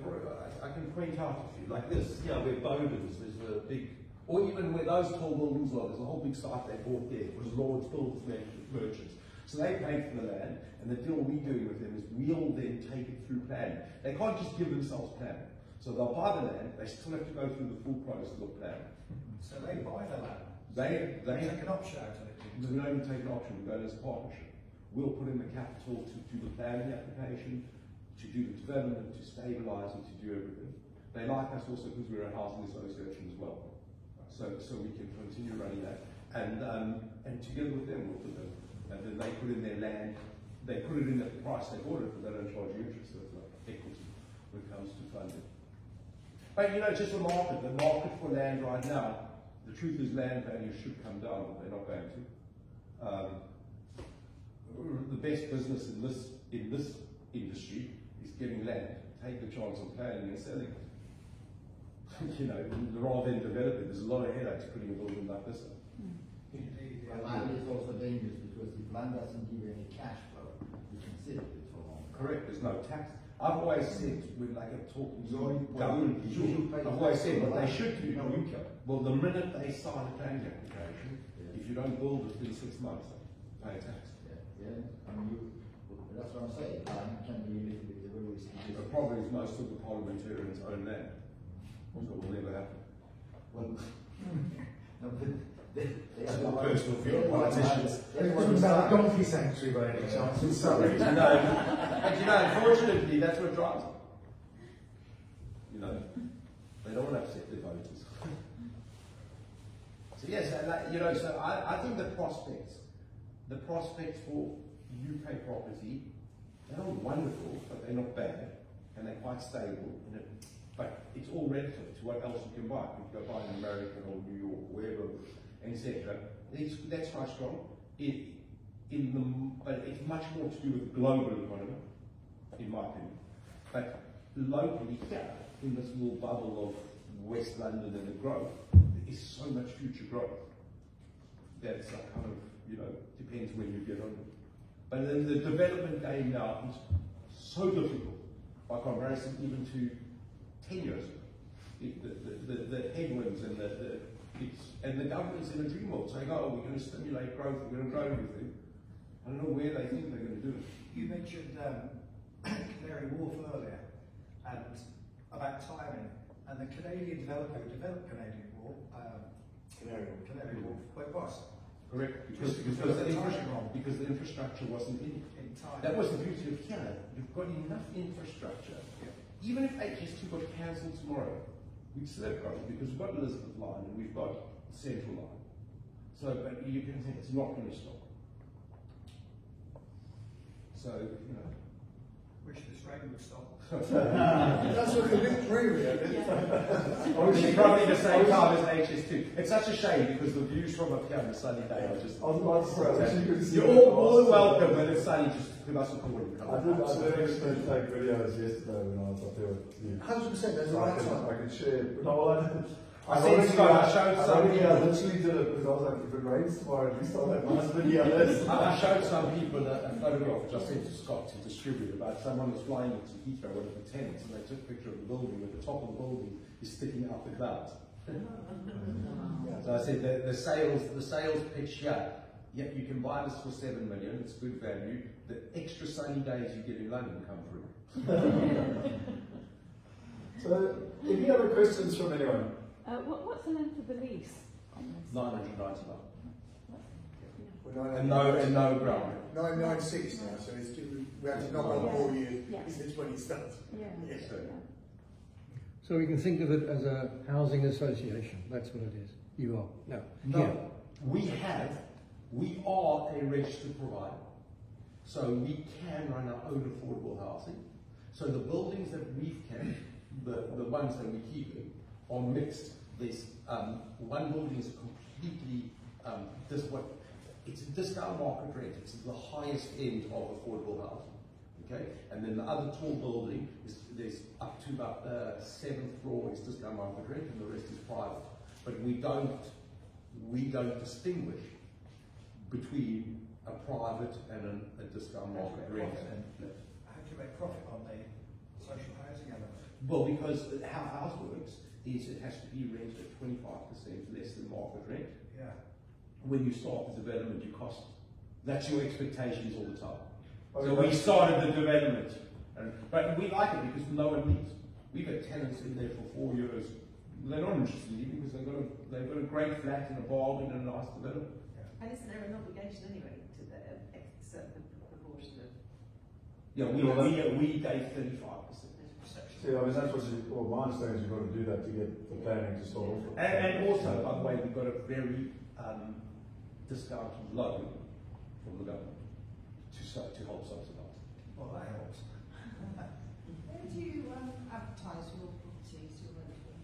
I can point out a few, like this, where Bowden's, there's a big, or even where those tall buildings are, there's a whole big site they bought there. It was Lord's Builders Merchants. So they paid for the land, and the deal we're doing with them is we'll then take it through planning. They can't just give themselves planning. So they'll buy the land, they still have to go through the full process of planning. So they buy the land? They take an option out of it? We don't even take an option, we go as a partnership. We'll put in the capital to do the planning application, to do the development, to stabilise and to do everything. They like us also because we're a housing association as well. So we can continue running that. And together with them we'll deliver. and then they put in their land, they put it in at the price they bought it, but they don't charge you interest, so it's like equity when it comes to funding. But you know, just the market for land right now, the truth is land values should come down, but they're not going to. The best business in this industry is getting land. Take the chance of planning and selling it. You know, rather than develop it, there's a lot of headaches putting a building like this up. But land is also dangerous because if land doesn't give you any cash flow, you can sit with it for long. Correct, there's no tax. I've always said, when like I'm talking to So, government you people, pay I've always tax said on what they land. should do. Well, the minute they sign a planning application, if you don't build within 6 months, pay a tax. Yeah, I mean, that's what I'm saying. Land can be a little bit of a risky The business. problem is most of the parliamentarians own land. So it will never happen. Well, no, but they That's have my a- personal view they of have a- politicians. they have a- It's about a donkey sanctuary by any chance. I'm sorry. No, but you know, unfortunately, that's what drives them. You know, they don't want to upset their voters. So yes, you know, so I think the prospects for UK property, they're not wonderful, but they're not bad, and they're quite stable. But it's all relative to what else you can buy. You can go buy in America or New York, wherever, etc. That's quite strong. But it's much more to do with the global economy, in my opinion. But locally here, in this little bubble of West London and the growth, there is so much future growth. That's kind of, you know, depends when you get on it. But then the development game now is so difficult by comparison even to 10 years ago. The headwinds and the government's in a dream world saying, oh, we're going to stimulate growth, we're going to grow everything. I don't know where they think they're going to do it. You mentioned Canary Wharf earlier and about timing, and the Canadian developer who developed Canary Wharf, well, it was Correct, Just because the timing wrong. because the infrastructure wasn't in it. in time. That was the beauty of Canada. You've got enough infrastructure. Even if HS2 got cancelled tomorrow, we'd still have growth because we've got Elizabeth Line and we've got Central Line. So, but you can think it's not going to stop. So, you know. Wish this rain would stop. That's look a bit dreary. Obviously, probably the same time as HS2. It's such a shame because the views from up here on a sunny day are just. You're all welcome when it's sunny. Just give us a call and come. I did actually take videos yesterday when I was up here with you. 100%, that's the So right time. I could share. No, well, I didn't. I said Scott, I showed I some literally did it because I was like, if it rains tomorrow, at least I'll have nice video. I showed some people a photograph which I sent to Scott to distribute about someone was flying into Heathrow, one of the tenants, and they took a picture of the building, and the top of the building is sticking out the clouds. So I said the sales pitch here, yeah, you can buy this for 7 million, it's good value. The extra sunny days you get in London come through. So, any other questions from anyone? What's the length of the lease on this? 999. We're And no ground. 996 now, so it's we have to knock on 4 years. Yeah. It's when it starts. Yeah. Yes. So we can think of it as a housing association. That's what it is. You are. No. No, Yeah. we are a registered provider. So we can run our own affordable housing. So the buildings that we've kept, the ones that we're keeping, are mixed. There's one building is completely it's a discount market rate. It's the highest end of affordable housing. Okay, and then the other tall building there's up to about the 7th floor is discount market rate, and the rest is private. But we don't distinguish between a private and a discount market rate. How do you make profit on the social housing element? Well, because how ours works is it has to be rented at 25% less than market rent. Yeah. When you start the development, you cost. That's your expectations all the time. Okay. So we started the development, but we like it because no one leaves. We've had tenants in there for 4 years. They're not interested in leaving because they've got a great flat and a bargain and a nice development. And isn't there an obligation anyway to the certain proportion of? Yeah, we gave 35%. See, I mean, that's what my understanding is you've got to do that to get the planning to start off with. And also, by the way, we've got a very discounted loan from the government to help subsidise. Well, that helps. Where do you advertise your properties, your rental?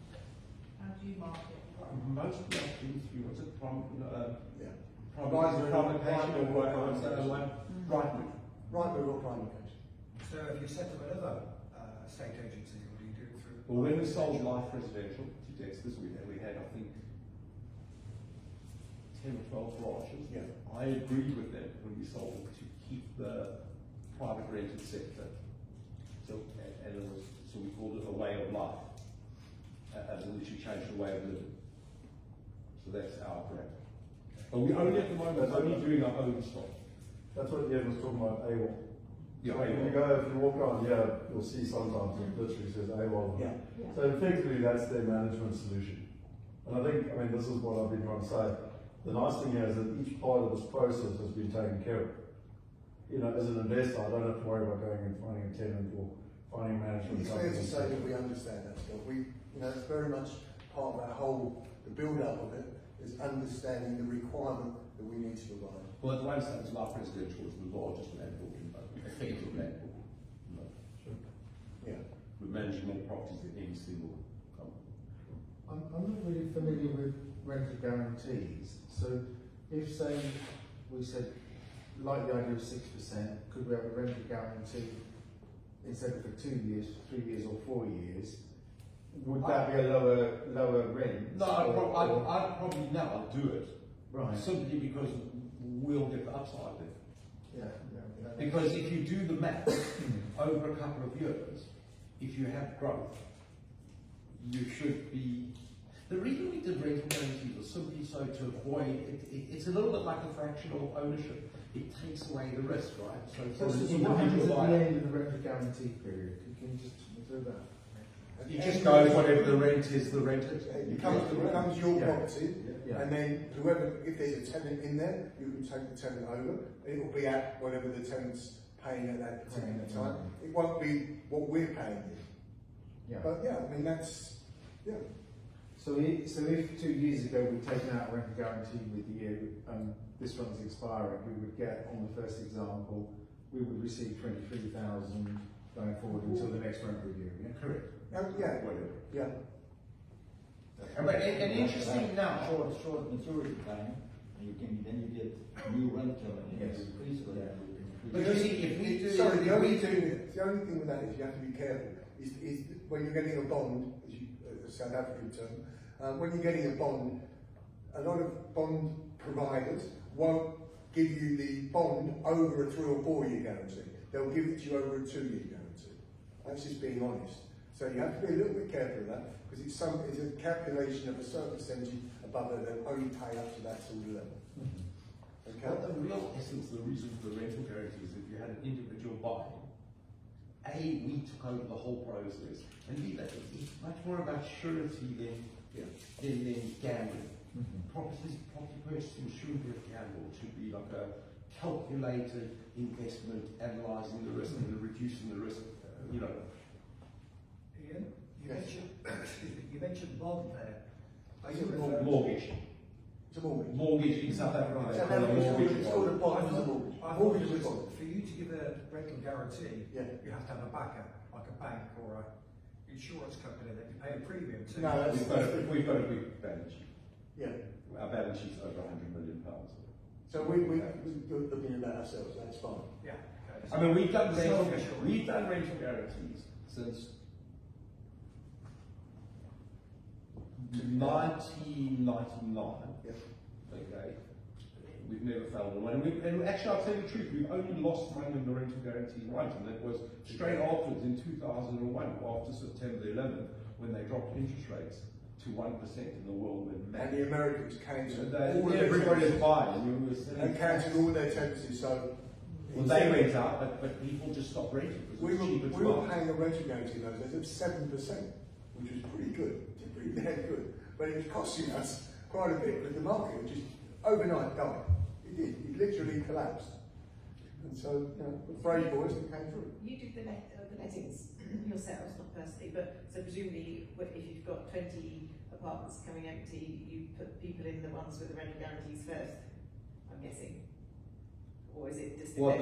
How do you market? Most of that things through what's it, Yeah. publication or Rightmove. Rightmove or prime location. So have you set up another estate agency, or do you do it through? Well, when we sold Life Residential to Dexter's, we had, I think, 10 or 12 branches. Yeah. I agreed with them when we sold it to keep the private rented sector. So, and it was, so we called it a way of life, as in which we changed the way of living. So that's our brand. But we only at the moment, only doing our own stock. That's what Ian was talking about, AWOL. Yeah, So if you walk around here, you'll see sometimes it literally says AWOL. Yeah. So effectively, that's their management solution. And I think, I mean, this is what I've been trying to say. The nice thing here is that each part of this process has been taken care of. You know, as an investor, I don't have to worry about going and finding a tenant or finding management. It's fair to say that we understand that stuff. It's very much part of our whole, the build-up of it is understanding the requirement that we need to provide. Well, at one stage, Life Residential was the largest landlord in effective landlord. No. Sure. Yeah. We're managing more properties than any single company. I'm not really familiar with rental guarantees. So if, say, we said, like the idea of 6%, could we have a rental guarantee instead of for 2 years, 3 years or 4 years? Would that be a lower rent? No, I'd probably now do it. Right. Simply because we'll get the upside there. Yeah. Because if you do the math over a couple of years, if you have growth, you should be. The reason we did rental guarantees was simply so to avoid it's a little bit like a fractional ownership. It takes away the risk, right? So for an what happens individual at the buyer, end of the rental guarantee period? Can you just do that? it just goes whatever the rent is, the rent is. It becomes your property, Yeah. and then whoever, if there's a tenant in there, you can take the tenant over. It will be at whatever the tenant's paying at that particular time. It won't be what we're paying you. Yeah. But yeah, I mean that's So if 2 years ago we'd taken out a rental guarantee with you, this one's expiring, we would get, on the first example, we would receive 23,000 going forward until the next rent review, yeah? Correct. yeah, Whatever. yeah. And interesting now. Short maturity time, and then you get new rental and Yes. increase the rental. But you see, if we do, Sorry, the only thing with that is you have to be careful. Is when you're getting a bond, a South African term, when you're getting a bond, a lot of bond providers won't give you the bond over a 3 or 4 year guarantee. They'll give it to you over a 2 year guarantee. That's just being honest. So you have to be a little bit careful of that because it's a calculation of a certain percentage above it and only pay up to that sort of level. Okay. Well, the real essence, the reason for the rental guarantee is if you had an individual buy, we took over the whole process, and B, that it's much more about surety than gambling. Property purchasing shouldn't be a gamble. It should be like a calculated investment, analysing the risk and reducing the risk. Ian, Yes. you mentioned bond there. Are It's you a Mortgage. It's a mortgage. Mortgage in South Africa. South they call it Africa, mortgage. it's called a bond. It's a mortgage. Mortgage is a bond. For you to give a rental guarantee, Yeah. you have to have a backer, like a bank or a insurance company that you pay a premium to. No, that's- We've got a big balance sheet. Yeah. Our balance sheet's over £100 million. So we're looking at that ourselves. That's fine. Yeah. Okay. I mean, we've done Self-assured. rental guarantees since 1999. Yeah. Okay. We've never failed on one. And actually, I'll tell you the truth, we've only lost money on the rental guarantee once, and that was straight afterwards in 2001, after September 11th, when they dropped interest rates to 1% in the world went mad. And the Americans cancelled all And their everybody's tenancies. buying. They cancelled all their tenancies. So Well, they went up, but people just stopped renting because we it was cheaper to were buy. paying a rental guarantee in those days of 7%, which was pretty good. It's pretty damn good. But it was costing us quite a bit because the market just overnight died. It did. It literally collapsed. And so, brave boys that came through. You do the lettings yourselves, not personally, but so presumably if you've got 20 apartments coming empty, you put people in the ones with the rental guarantees first, I'm guessing. Well,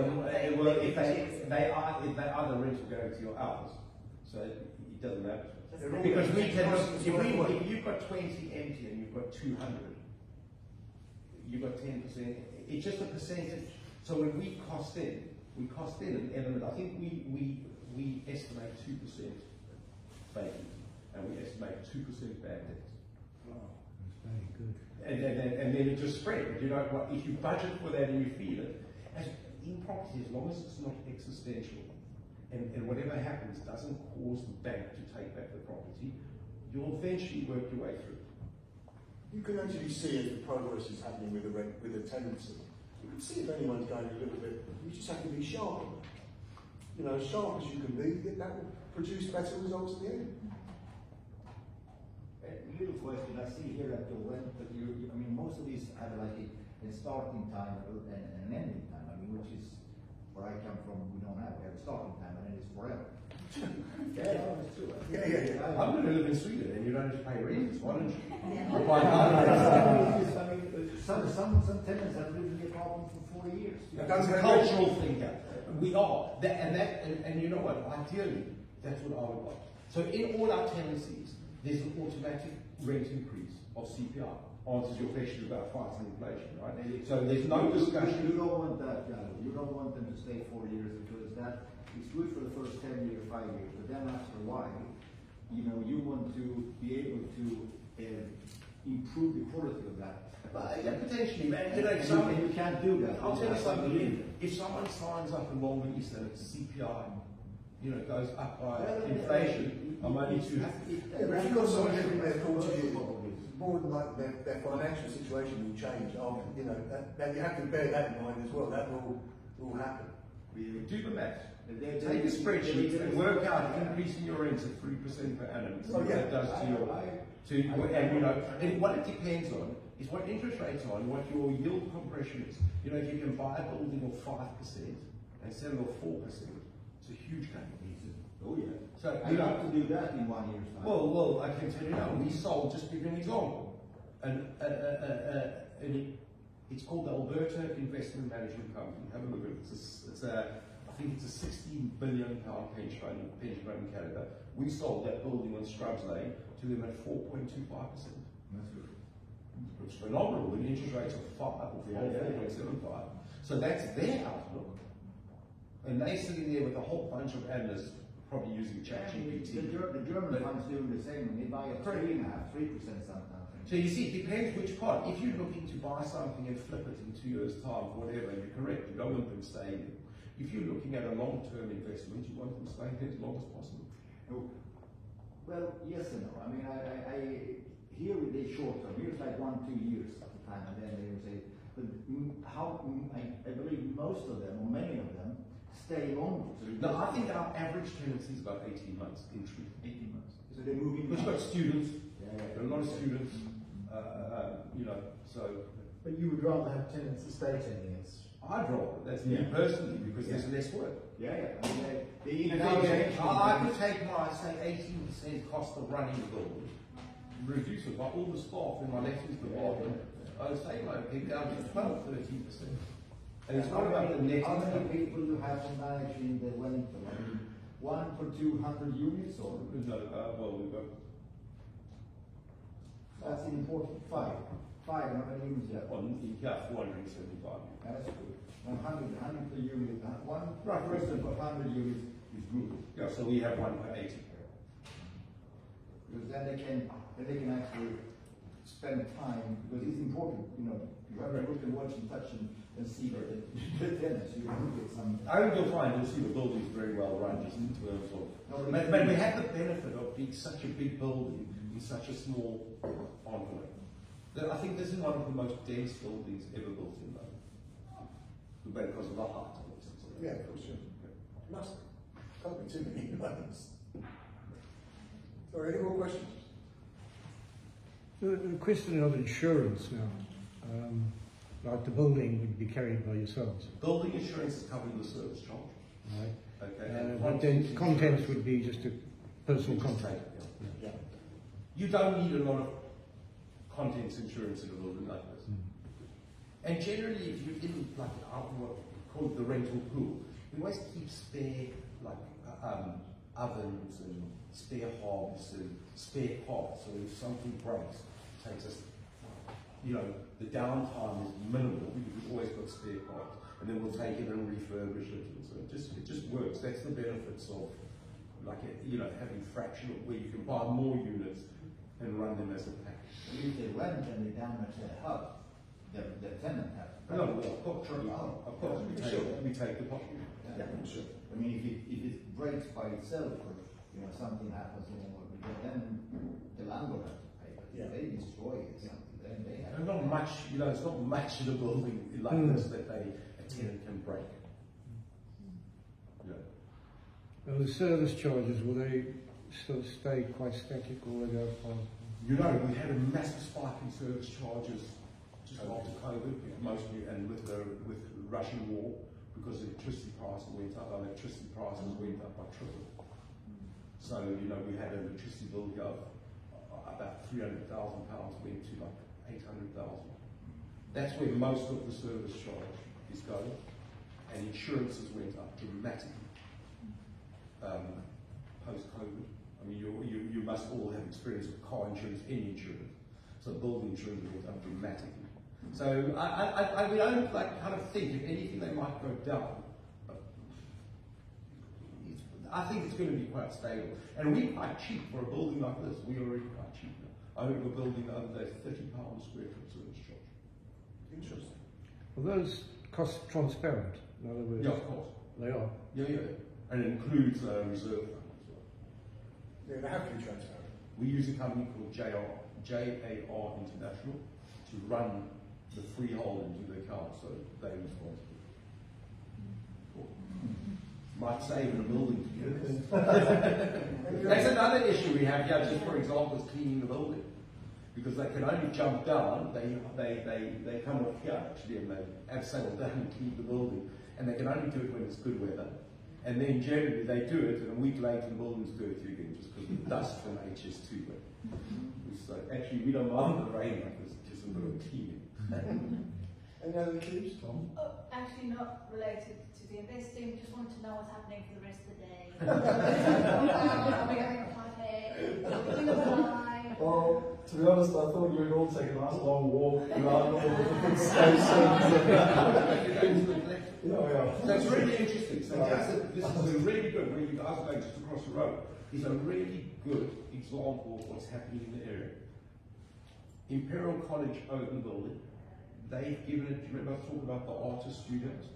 if they either rent or guarantee or ours, so it doesn't matter. Because we can, if you've got 20 empty and you've got 200, you've got 10%. It's just a percentage. So when we cost in an element. I think we estimate 2% vacancy, and we estimate 2% bad debt. Wow, that's very good. And then it just spread. But you know what? If you budget for that and you feel it, as in property, as long as it's not existential, and whatever happens doesn't cause the bank to take back the property, you'll eventually work your way through. You can actually see if the progress is happening with the tenancy. You can see if anyone's going a little bit. You just have to be sharp. You know, as sharp as you can be, that will produce better results in the end. A little question. I see here at the rent that I mean, most of these have like a starting time and an ending time. I mean, which is where I come from. We don't have. We have a starting time and then it's forever. Yeah, that's true. Yeah. I'm going to live in Sweden and you don't have to pay rent. Why don't you? Some tenants have lived in the apartment for 4 years. That's a cultural thinker. We are. And you know what? Ideally, that's what I would like. So in all our tenancies, there's an automatic rent increase of CPI. Answers your question about fighting inflation, right? So there's no discussion. You don't want that, you don't want them to stay 4 years because that is good for the first 10 years, 5 years, but then after a while, you know, you want to be able to improve the quality of that. Yeah, potentially, man. You know, you can't do that. I'll tell you something. If someone signs up a long lease and it's CPI, you know, goes up by inflation, I'm only too happy. Yeah, but if you've got someone living there 40 years, more than likely their financial situation will change. You know, that you have to bear that in mind as well. That will happen. Do the math. Take a spreadsheet and work out increasing your rents at 3% per annum. See what that does to your, and you know, and what it depends on is what interest rates are and what your yield compression is. You know, if you can buy a building of 5% and sell it at 4%, it's a huge gain. Oh yeah. So you have to do that in 1 year's time. Well, I can tell you now. We sold, just to give you an example, and it's called the Alberta Investment Management Company. Have a look at it. I think it's a £16 billion pension fund in Canada. We sold that building on Scrubs Lane to them at 4.25%. That's good. It's phenomenal. The interest rates are 5 or 4.75. So that's their outlook. And they're sitting there with a whole bunch of analysts probably using ChatGPT. The German fund's doing the same. They buy at 3.5%, 3% sometimes. So you see, it depends which part. If you're looking to buy something and flip it in 2 years' time, whatever, you're correct. You don't want them staying. If you're looking at a long-term investment, you want them staying there as long as possible. Oh. Well, yes and no. I mean, I here they short term. Here's like 1-2 years at the time, and then they will say, but I believe most of them, or many of them, stay longer. So no, I think our average tenancy is about 18 months in truth. 18 months. So they move in. We've got students. There are a lot of students. You know, so. But you would rather have tenants that stay 10 years? I'd rather. That's me personally, because there's less work. Yeah. I mean, I could take my, say, 18% cost of running the building, reduce it by all the staff in my lettings department. I would say like pick down to 12-13%. And it's not about the net. How many people you have to manage in the Wellington? I mean, 1 per 200 units, or no? Well, we've got. That's important. 5. How many units you have? In here, 475. That's good. 100 per unit. One person per 100 units is good. Yeah, so we have 1 per 80. Because then they can actually spend time, because it's important, you know, you have to look and watch and touch and see the tenants. You can get some. I think you'll find you'll see the building is very well run just in terms of. But we have the benefit of being such a big building in such a small envelope. I think this is one of the most dense buildings ever built in London. Because of the height of it. Yeah, of course. Must. Can't be too many buildings. Sorry, any more questions? The question of insurance now, like the building would be carried by yourselves. Building insurance is covering the service charge. Right. Okay. But then contents would be just a personal contact. Yeah. You don't need a lot of contents insurance in a building like this. And generally, if you're in like call it the rental pool. We always keep spare, like, ovens and spare hobs and spare parts, so if something breaks, it takes us, you know, the downtime is minimal because we've always got spare parts, and then we'll take it and refurbish it, and so it just works. That's the benefits of, like, you know, having fractional, where you can buy more units and run them as a package. If they rent and they damage their house, the tenant has. No, of course, we take the property. Yeah, sure. I mean, if it breaks by itself, or you know something happens, then the landlord has to pay. But if they destroy it, then they have. And not much, you know, it's not much in a building like this that a tenant can break. Yeah. Well, the service charges, will they still stay quite static, or will they go up? You know, we had a massive spike in service charges just after COVID, mostly, and with the Russian war, because the electricity prices went up. Our electricity prices went up by triple. So, you know, we had an electricity bill go about £300,000 went to like 800,000. That's where most of the service charge is going, and insurances went up dramatically post-COVID. I mean, you must all have experience with car insurance, any insurance. So building insurance went up dramatically. So we don't like kind of think, if anything, they might go down. But I think it's going to be quite stable. And we're quite cheap for a building like this. We're already quite cheap now. I heard of a building the other day, £30 a square foot service charge. Interesting. Well, those costs transparent, in other words? Yeah, of course. They are? Yeah. And it includes reserve fund as well. Yeah, they have to be transparent. We use a company called JAR International to run the freehold into the account, so they're responsible. Might save in a building together. That's another issue we have here, just for example, is cleaning the building. Because they can only jump down, they come up here actually, and they abseil down and clean the building. And they can only do it when it's good weather. And then generally they do it, and a week later the building's dirty again, just because of the dust from HS2. So actually we don't mind the rain, like this, just a bit of cleaning. Any other issues, Tom? Actually not related to the investing, just wanted to know what's happening for the rest of the day. Are we having a party? Are we doing a live? Well, to be honest, I thought you would all take a nice long walk around all the different stations. That's really interesting. So this is a really good, where you guys are going just across the road, is a really good example of what's happening in the area. Imperial College owned the building. They've given it, do you remember I was talking about the artist studios?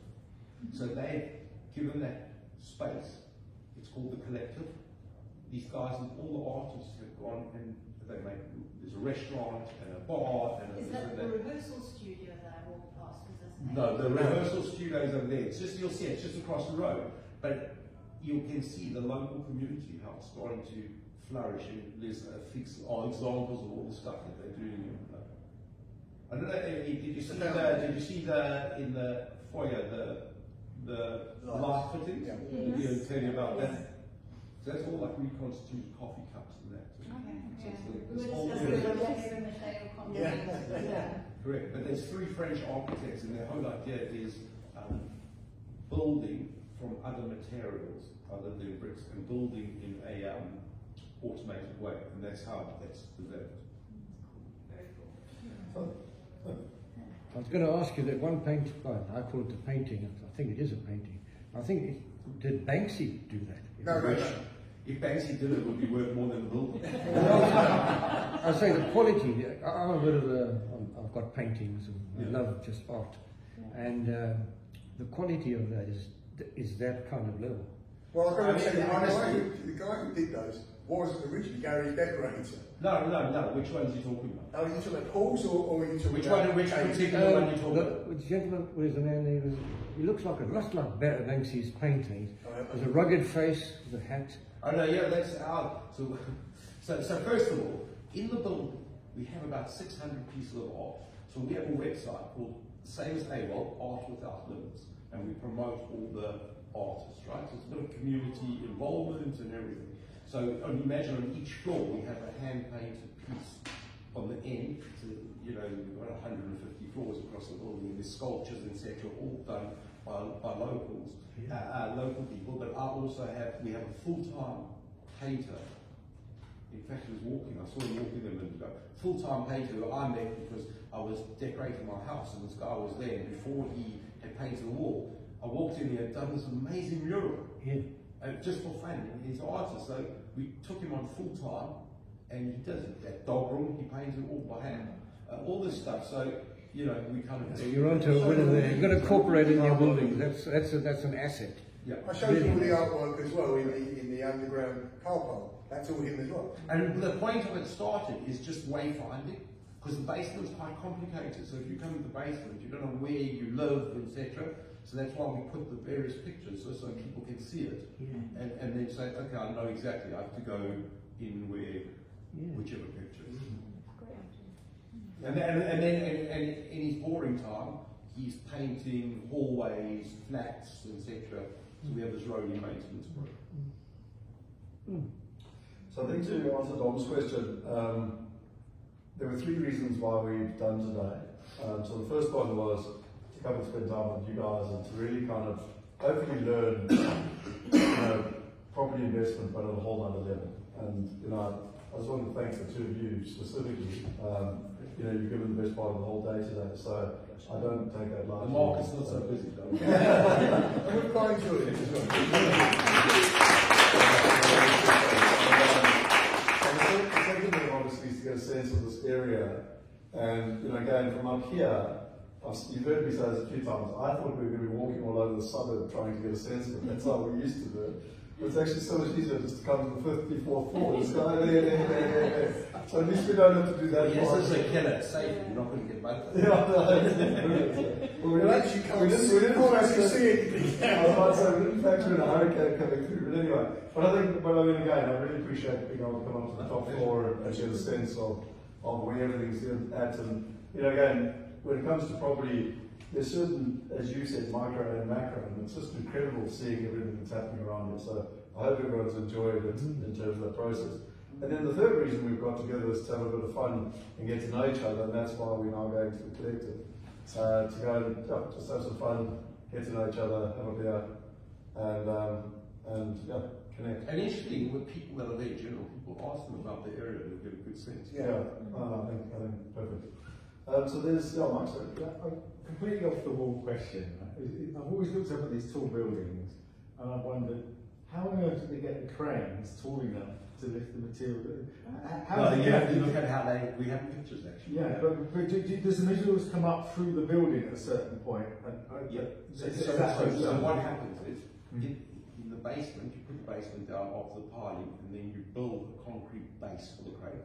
So they've given that space. It's called the Collective. These guys and all the artists have gone and they make, there's a restaurant and a bar and Is that the rehearsal studio that I walked past? No, the rehearsal studios are there. It's just, you'll see it's just across the road. But you can see the local community, how it's starting to flourish. And there's examples of all the stuff that they're doing. I don't know, did you see the in the foyer, the light fittings? Yeah. Yes. Tell you about that. So that's all like reconstituted coffee cups and that. Correct, but there's 3 French architects, and their whole idea is building from other materials other than bricks, and building in a automated way, and that's how that's developed. Very cool. I was going to ask you that one painting, well, I call it a painting, I think it is a painting. I think, did Banksy do that? No. If Banksy did it, would be worth more than the building. I say the quality, I'm a bit of I've got paintings and I love just art. And the quality of that is that kind of level. Well, I've got to say, the guy who did those was originally Gary's decorator. No. Which ones are you talking about? Oh, you talking about Paul's or you talking which about... Which particular one are you talking about? The gentleman, where's the man there? He looks like Banksy's painting. There's a rugged face, the hat. Oh no, yeah, that's our... So first of all, in the building, we have about 600 pieces of art. So we have a website called, same as AWOL, Art Without Limits, and we promote all the artists, right? So it's a bit of community involvement and everything. So imagine on each floor we have a hand-painted piece on the end. So, you know, we've got 150 floors across the building, and there's sculptures, etc., all done by locals, local people, but we have a full-time painter. In fact, he was walking, I saw him walking a minute ago. Full-time painter who I met because I was decorating my house and this guy was there, and before he had painted the wall, I walked in, he had done this amazing mural. Just for fun, and he's an artist, so we took him on full-time, and he does it. That dog room, he paints it all by hand. All this stuff, so, you know, we kind of... So you're onto a winner there. You've got to incorporate it in your building. That's an asset. Yeah. I showed you all the artwork as well in the underground car park. That's all him as well. And the point of it started is just wayfinding, because the basement's quite complicated. So if you come to the basement, you don't know where you live, etc. So that's why we put the various pictures so people can see it, and then say, okay, I know exactly. I have to go in whichever picture. And then in his boring time, he's painting hallways, flats, etc. So we have this rolling maintenance program. So I think to answer Dom's question, there were 3 reasons why we've done today. So the first one was to come and spend time with you guys and to really kind of hopefully learn, property investment, but at a whole other level. And I just want to thank the 2 of you specifically. You've given the best part of the whole day today, so I don't take that lightly. The market's not so busy though. We've quite enjoyed it as well. The second thing, obviously, is to get a sense of this area. And, again, from up here, you've heard me say this a few times, I thought we were going to be walking all over the suburb trying to get a sense of it. That's how we used to do it. But it's actually so much easier just to come to the 54th floor. Just go there. So at least we don't have to do that. Yes, it's a killer. It's safe. You're not going to get both of them. Well, actually, we didn't actually see anything. I was about to say, we didn't factor in a hurricane coming through. But anyway, again, I really appreciate being able to come up to the top floor and get a sense of where everything's at. And, again, when it comes to property, there's certain, as you said, micro and macro, and it's just incredible seeing everything that's happening around it. So I hope everyone's enjoyed it in terms of that process. And then the third reason we've got together is to have a bit of fun and get to know each other, and that's why we're now going to the collective. To go and just have some fun, get to know each other, have a beer, and connect. And interestingly, with people that are there, general people ask them about the area, they get a good sense. I think perfect. So there's, Mike, sorry. A completely off the wall question. I've always looked up at these tall buildings, and I've wondered, how on earth did they get the cranes tall enough to lift the material? You have to look at how we have pictures actually. Yeah, but does the materials come up through the building at a certain point? So what happens is, in the basement, you put the basement down off the piling, and then you build a concrete base for the crane,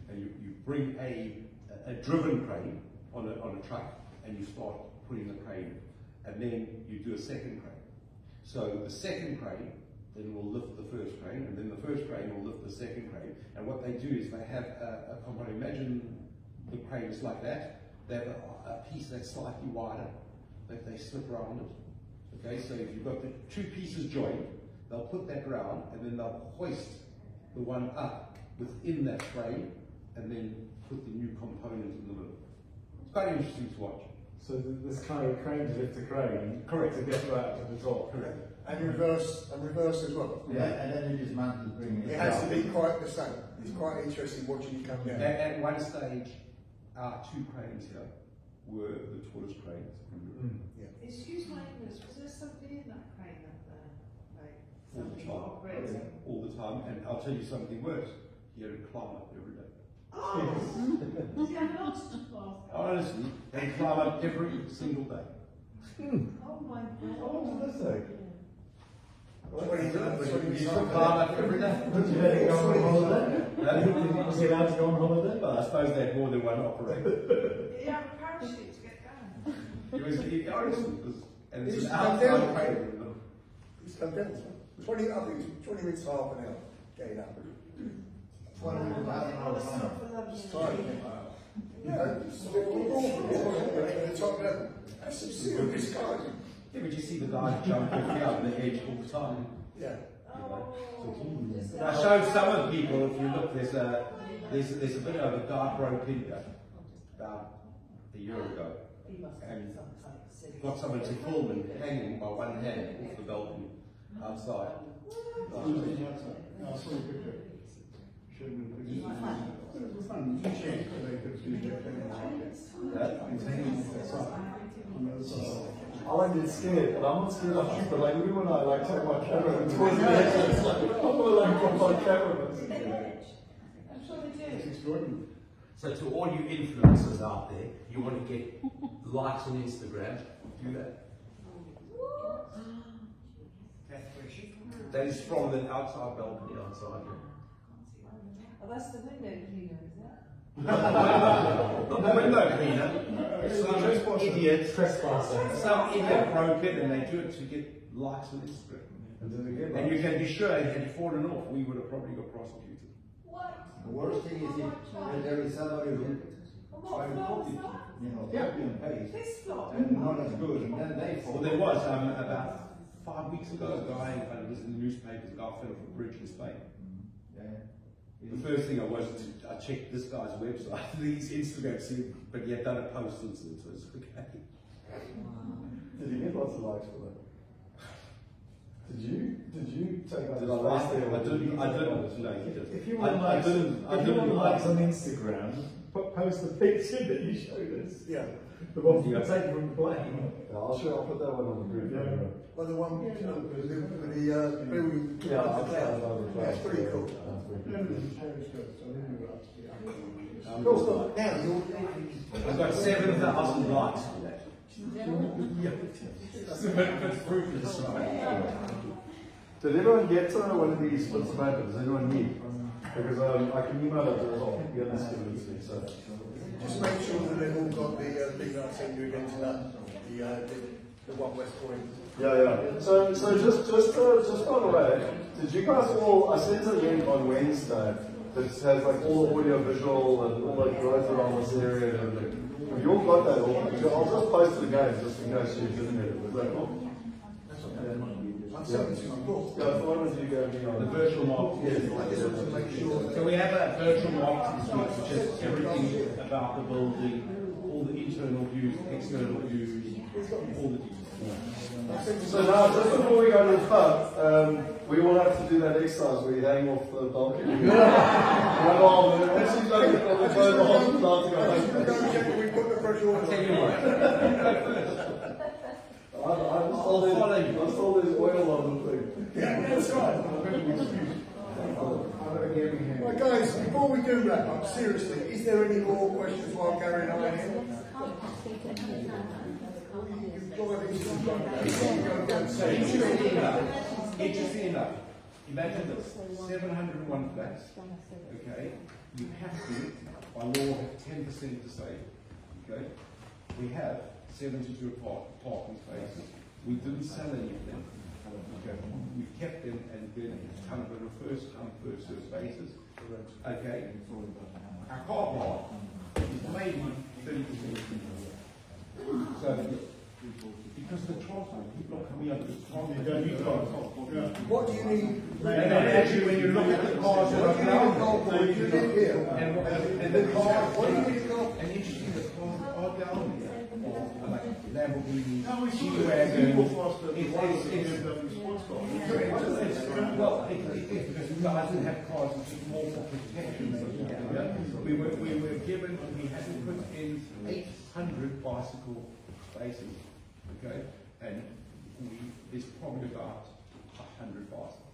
and you bring a driven crane on a truck, and you start putting the crane in, and then you do a second crane. So the second crane then will lift the first crane, and then the first crane will lift the second crane. And what they do is they have a component. Imagine the crane is like that. They have a piece that's slightly wider that they slip around it. Okay, so if you've got the 2 pieces joined, they'll put that round, and then they'll hoist the one up within that frame, and then put the new component in the middle. It's quite interesting to watch. So this kind of crane to lift a crane, correct, to get right to the top. Correct. And reverse as well. Yeah, and then you dismantle, bring it. It has to be quite the same. It's quite interesting watching it come down. At one stage, our 2 cranes here were the tallest cranes in Europe. Excuse my English, was there somebody in that crane up there? Like All the somebody time. operating? All the time. And I'll tell you something worse. He had to climb up every day. Oh! Does he have an ostrich mask? Honestly, they climb up every single day. Oh my God. How long did this take? You used to climb up every day. Was he allowed to go on holiday? Was he allowed to go on holiday? Well, I suppose they had more than one operator. Did he have a parachute to get down? And it's It's an come outside down. crane. It's come down. I think it's 20 minutes, half an hour getting up. It's fine. Yeah, it's the top level. That's some serious guys. Yeah, but you see the guys jump off the edge all the time. Yeah. I showed some of the people, if you look, there's a bit of a dark rope in here about a year ago. and got someone to film and hanging by one hand off the balcony outside. I saw a picture. I like get scared, but I'm not scared of us. But like we when I like take my camera and towards the edge, it's like I'm gonna like drop my camera. I'm sure they do. It's extraordinary. So to all you influencers out there, you want to get likes on Instagram, do that. That is from the outside balcony outside here. Oh, that's the window cleaner, is that? Not the window cleaner. Some idiot, some idiot broke it and they do it to get likes on Instagram. And you can be sure had you fallen off, we would have probably got prosecuted. What? The worst thing is if there is somebody who try to copy, copy and paste, This floor. and not as good, and then they fall. Well, there was about 5 weeks ago, a guy, and it was in the newspapers, a guy fell off a bridge in Spain. The first thing I checked this guy's website, his Instagram, but he had done a post since then, so it's okay. Did you get lots of likes for that? Did you take like Did I the like last it? day? I didn't. No, he didn't. If you want likes, likes on Instagram, post the picture that you showed us. Yeah. The one you take from the plane. I'll put that one on the group. Yeah. Well, the one with the building. Yeah, I'll try that on the Yeah, it's pretty cool. Cool. Now, I've got 7,000 likes for that. That's a bit proof of this, right? Did everyone get one of these splits of paper? Does anyone need? Because I can email it as well. You have this given to me, so. just make sure that they've all got the thing that I sent you again tonight, the one West Point. Yeah. So just by the way, did you guys all? I sent a link on Wednesday that has like all the audio, visual, and all the growth around this area and everything. Have you all got that? I'll just post it again just in case you didn't get it. Was that cool? Yeah, the one that you gave me on The virtual market. I just want to make sure So we have a virtual market this week, which is everything about the building, all the internal views, external views, all the details. So now, just before we go to the pub, we will have to do that exercise where you hang off the balcony. We've got the pressure on. I saw there's oil on the thing. Yeah, that's right. Right, guys, before we do wrap up, seriously, is there any more questions while Gary and I are here? Interesting enough, imagine this, 701 flats, okay, you have to, by law, have 10% to save, okay? We have 72 parking spaces. We didn't sell any of them, okay? We kept them and then it's kind of a first come, first served basis, okay? Our car park is maybe 30%. So, because the transport, people are coming up with transport. What do you need? And actually, when you look at the cars that are now, and the cars, what do you need? And interesting, the cars are down here. Like Lamborghini, G-Wagon. Well, it is because we guys have cars, which is more for protection. We were given, we had to put in 800 bicycle spaces. Okay, and there's probably about 100 bicycles.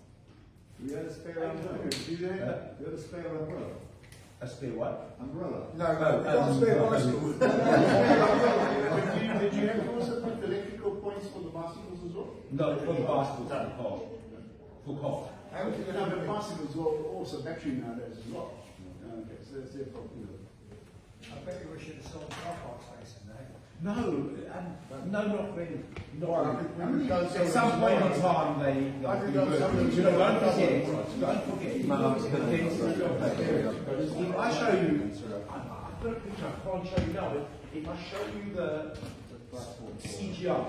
We had a spare umbrella. Did you do that? We had a spare umbrella. A spare what? Umbrella. No, not a spare bicycle. Did you have also put electrical points for the bicycles as well? No, for the bicycles, for cars. For cars. And the bicycles are also battery nowadays as well. Okay, so that's their problem. I bet you we should have sold car park space in there. No, not really. At some point in time, don't forget. If I show you, I've got a picture, I can't show you now, but if I show you the CGI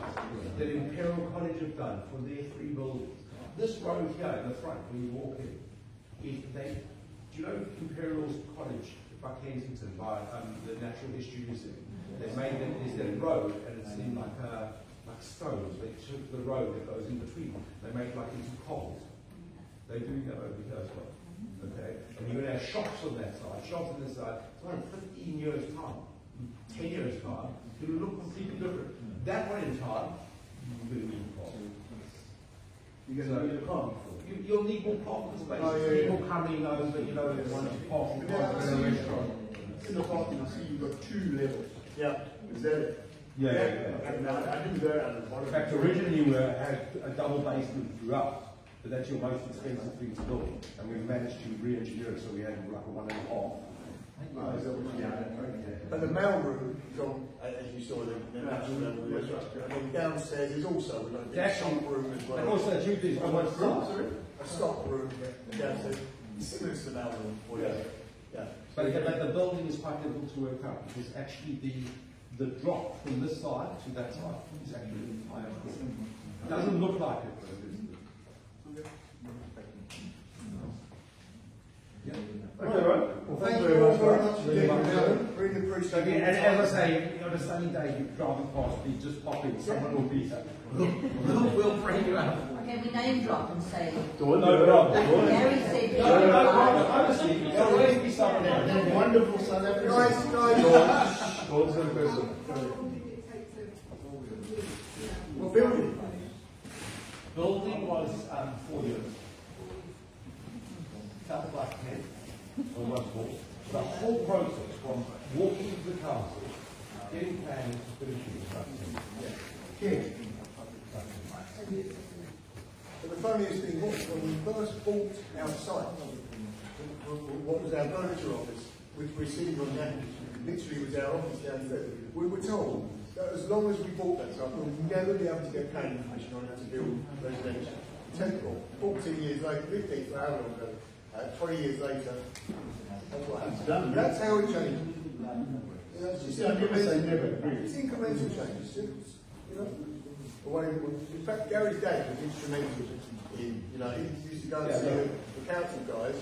that Imperial College have done for their 3 buildings, this road here in the front, when you walk in, do you know Imperial College by Kensington, by the Natural History Museum? They made them, there's a road, and it's in like stones. They took the road that goes in between. They make like into cobbles. They're doing that over here as well. Okay? And you're going to have shops on that side, shops on this side. So in 15 years' time, 10 years' time, it will look completely different. That point in time, you're going to need parking. You're going to need a parking for it. You'll need more parking spaces. People coming over, you know, they want to park in a restaurant. In the parking, I see you've got 2 levels. Yeah. Is that it? Yeah. I didn't go out of In fact, originally we had a double basement throughout, but that's your most expensive thing to build, and we managed to re-engineer it so we had like a 1.5. But the mail room is on, as you saw, the natural level restaurant. And then downstairs is also a shop room as well. And also the truth is, a stock room downstairs, similar to the mail room. Yeah. But the building is quite difficult to work out because actually the drop from this side to that side is actually higher. It doesn't look like it, but it is. Yeah. Okay, right. Well, thank you all very much for coming. Really appreciate it. And as I say, on a sunny day, you're driving past, you just pop in, someone will beat up. We'll bring you out. Okay, we name drop and say. No problem. Gary said. Honestly, there'll always be someone there. Wonderful South African. Guys. What's the question? What building? Building was 4 years. Sounds like 10 or much more. The whole process from walking to the council, getting planning to finishing was about 10 years. But the funniest thing was, when we first bought our site, what was our furniture office, which we're sitting on now, literally was our office downstairs, we were told that as long as we bought that site, we would never be able to get planning permission on how to build residential. 14 years later, 15, for how long ago? 20 years later, that's what happened. That's how it changed. It's incremental changes. You know? In fact, Gary's dad was instrumental in, you know, he used to go and see the council guys,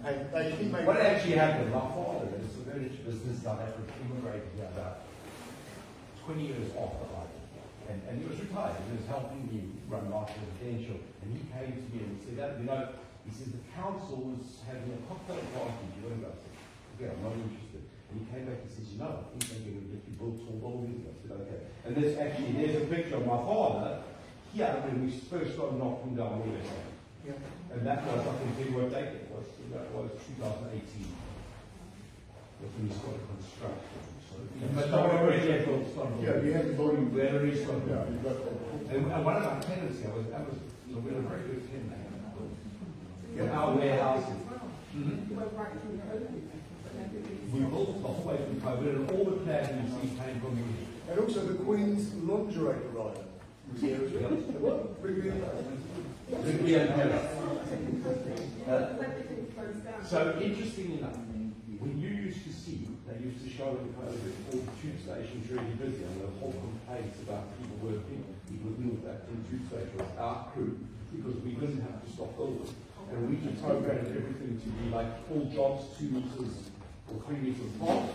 and he made... What actually happened, my father is a furniture business South Africa, immigrated here about 20 years after I did. And he was retired, he was helping me run Marsh Residential, and he came to me and he said, you know, he says, the council was having a cocktail party, you want to go? I said, okay, I'm not interested. And he came back and says, you know, I think they're going to get you built tall buildings. I said, okay. And there's a picture of my father here when we first started knocking down all this. Yeah. And that was, I can tell you what date it was. That was 2018. That's when we started construction. But not already yet. Yeah, you had the volume very strong. And one of our tenants here was a very good tenant. Our warehouses. We built the whole way from COVID, and all the planning you see came from me. And also the Queen's lingerie provider was here as well. What? Rigby and Harris. So interesting enough, when you used to see, they used to show in COVID all the tube stations really busy, and the whole complaints about people working, people moved back to the tube station was our crew, because we didn't have to stop building. And we just programmed everything to be like all jobs 2 meters or 3 meters apart.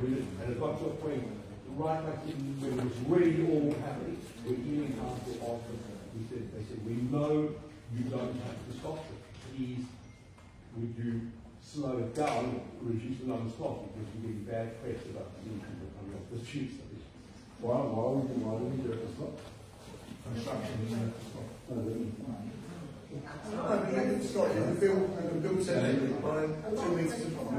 And it got to a point, right like when it was really all happening, where even council asked us, they said, we know you don't have to stop it. Please, would you slow it down, reduce the number of staff, because we're getting bad press about the people coming off the tube station. Why didn't you do it stop? Construction is not to stop. No, but you can start in the build centre by 2 meters apart.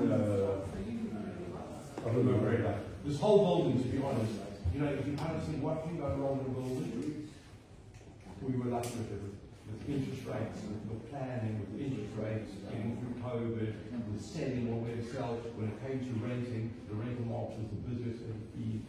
I remember very well. This whole building, to be honest, you know, if you kind of see what can go wrong in the building, we were lucky with interest rates, with planning, with interest rates, getting through COVID, with selling or where to sell. When it came to renting, the rental market was the busiest it had been.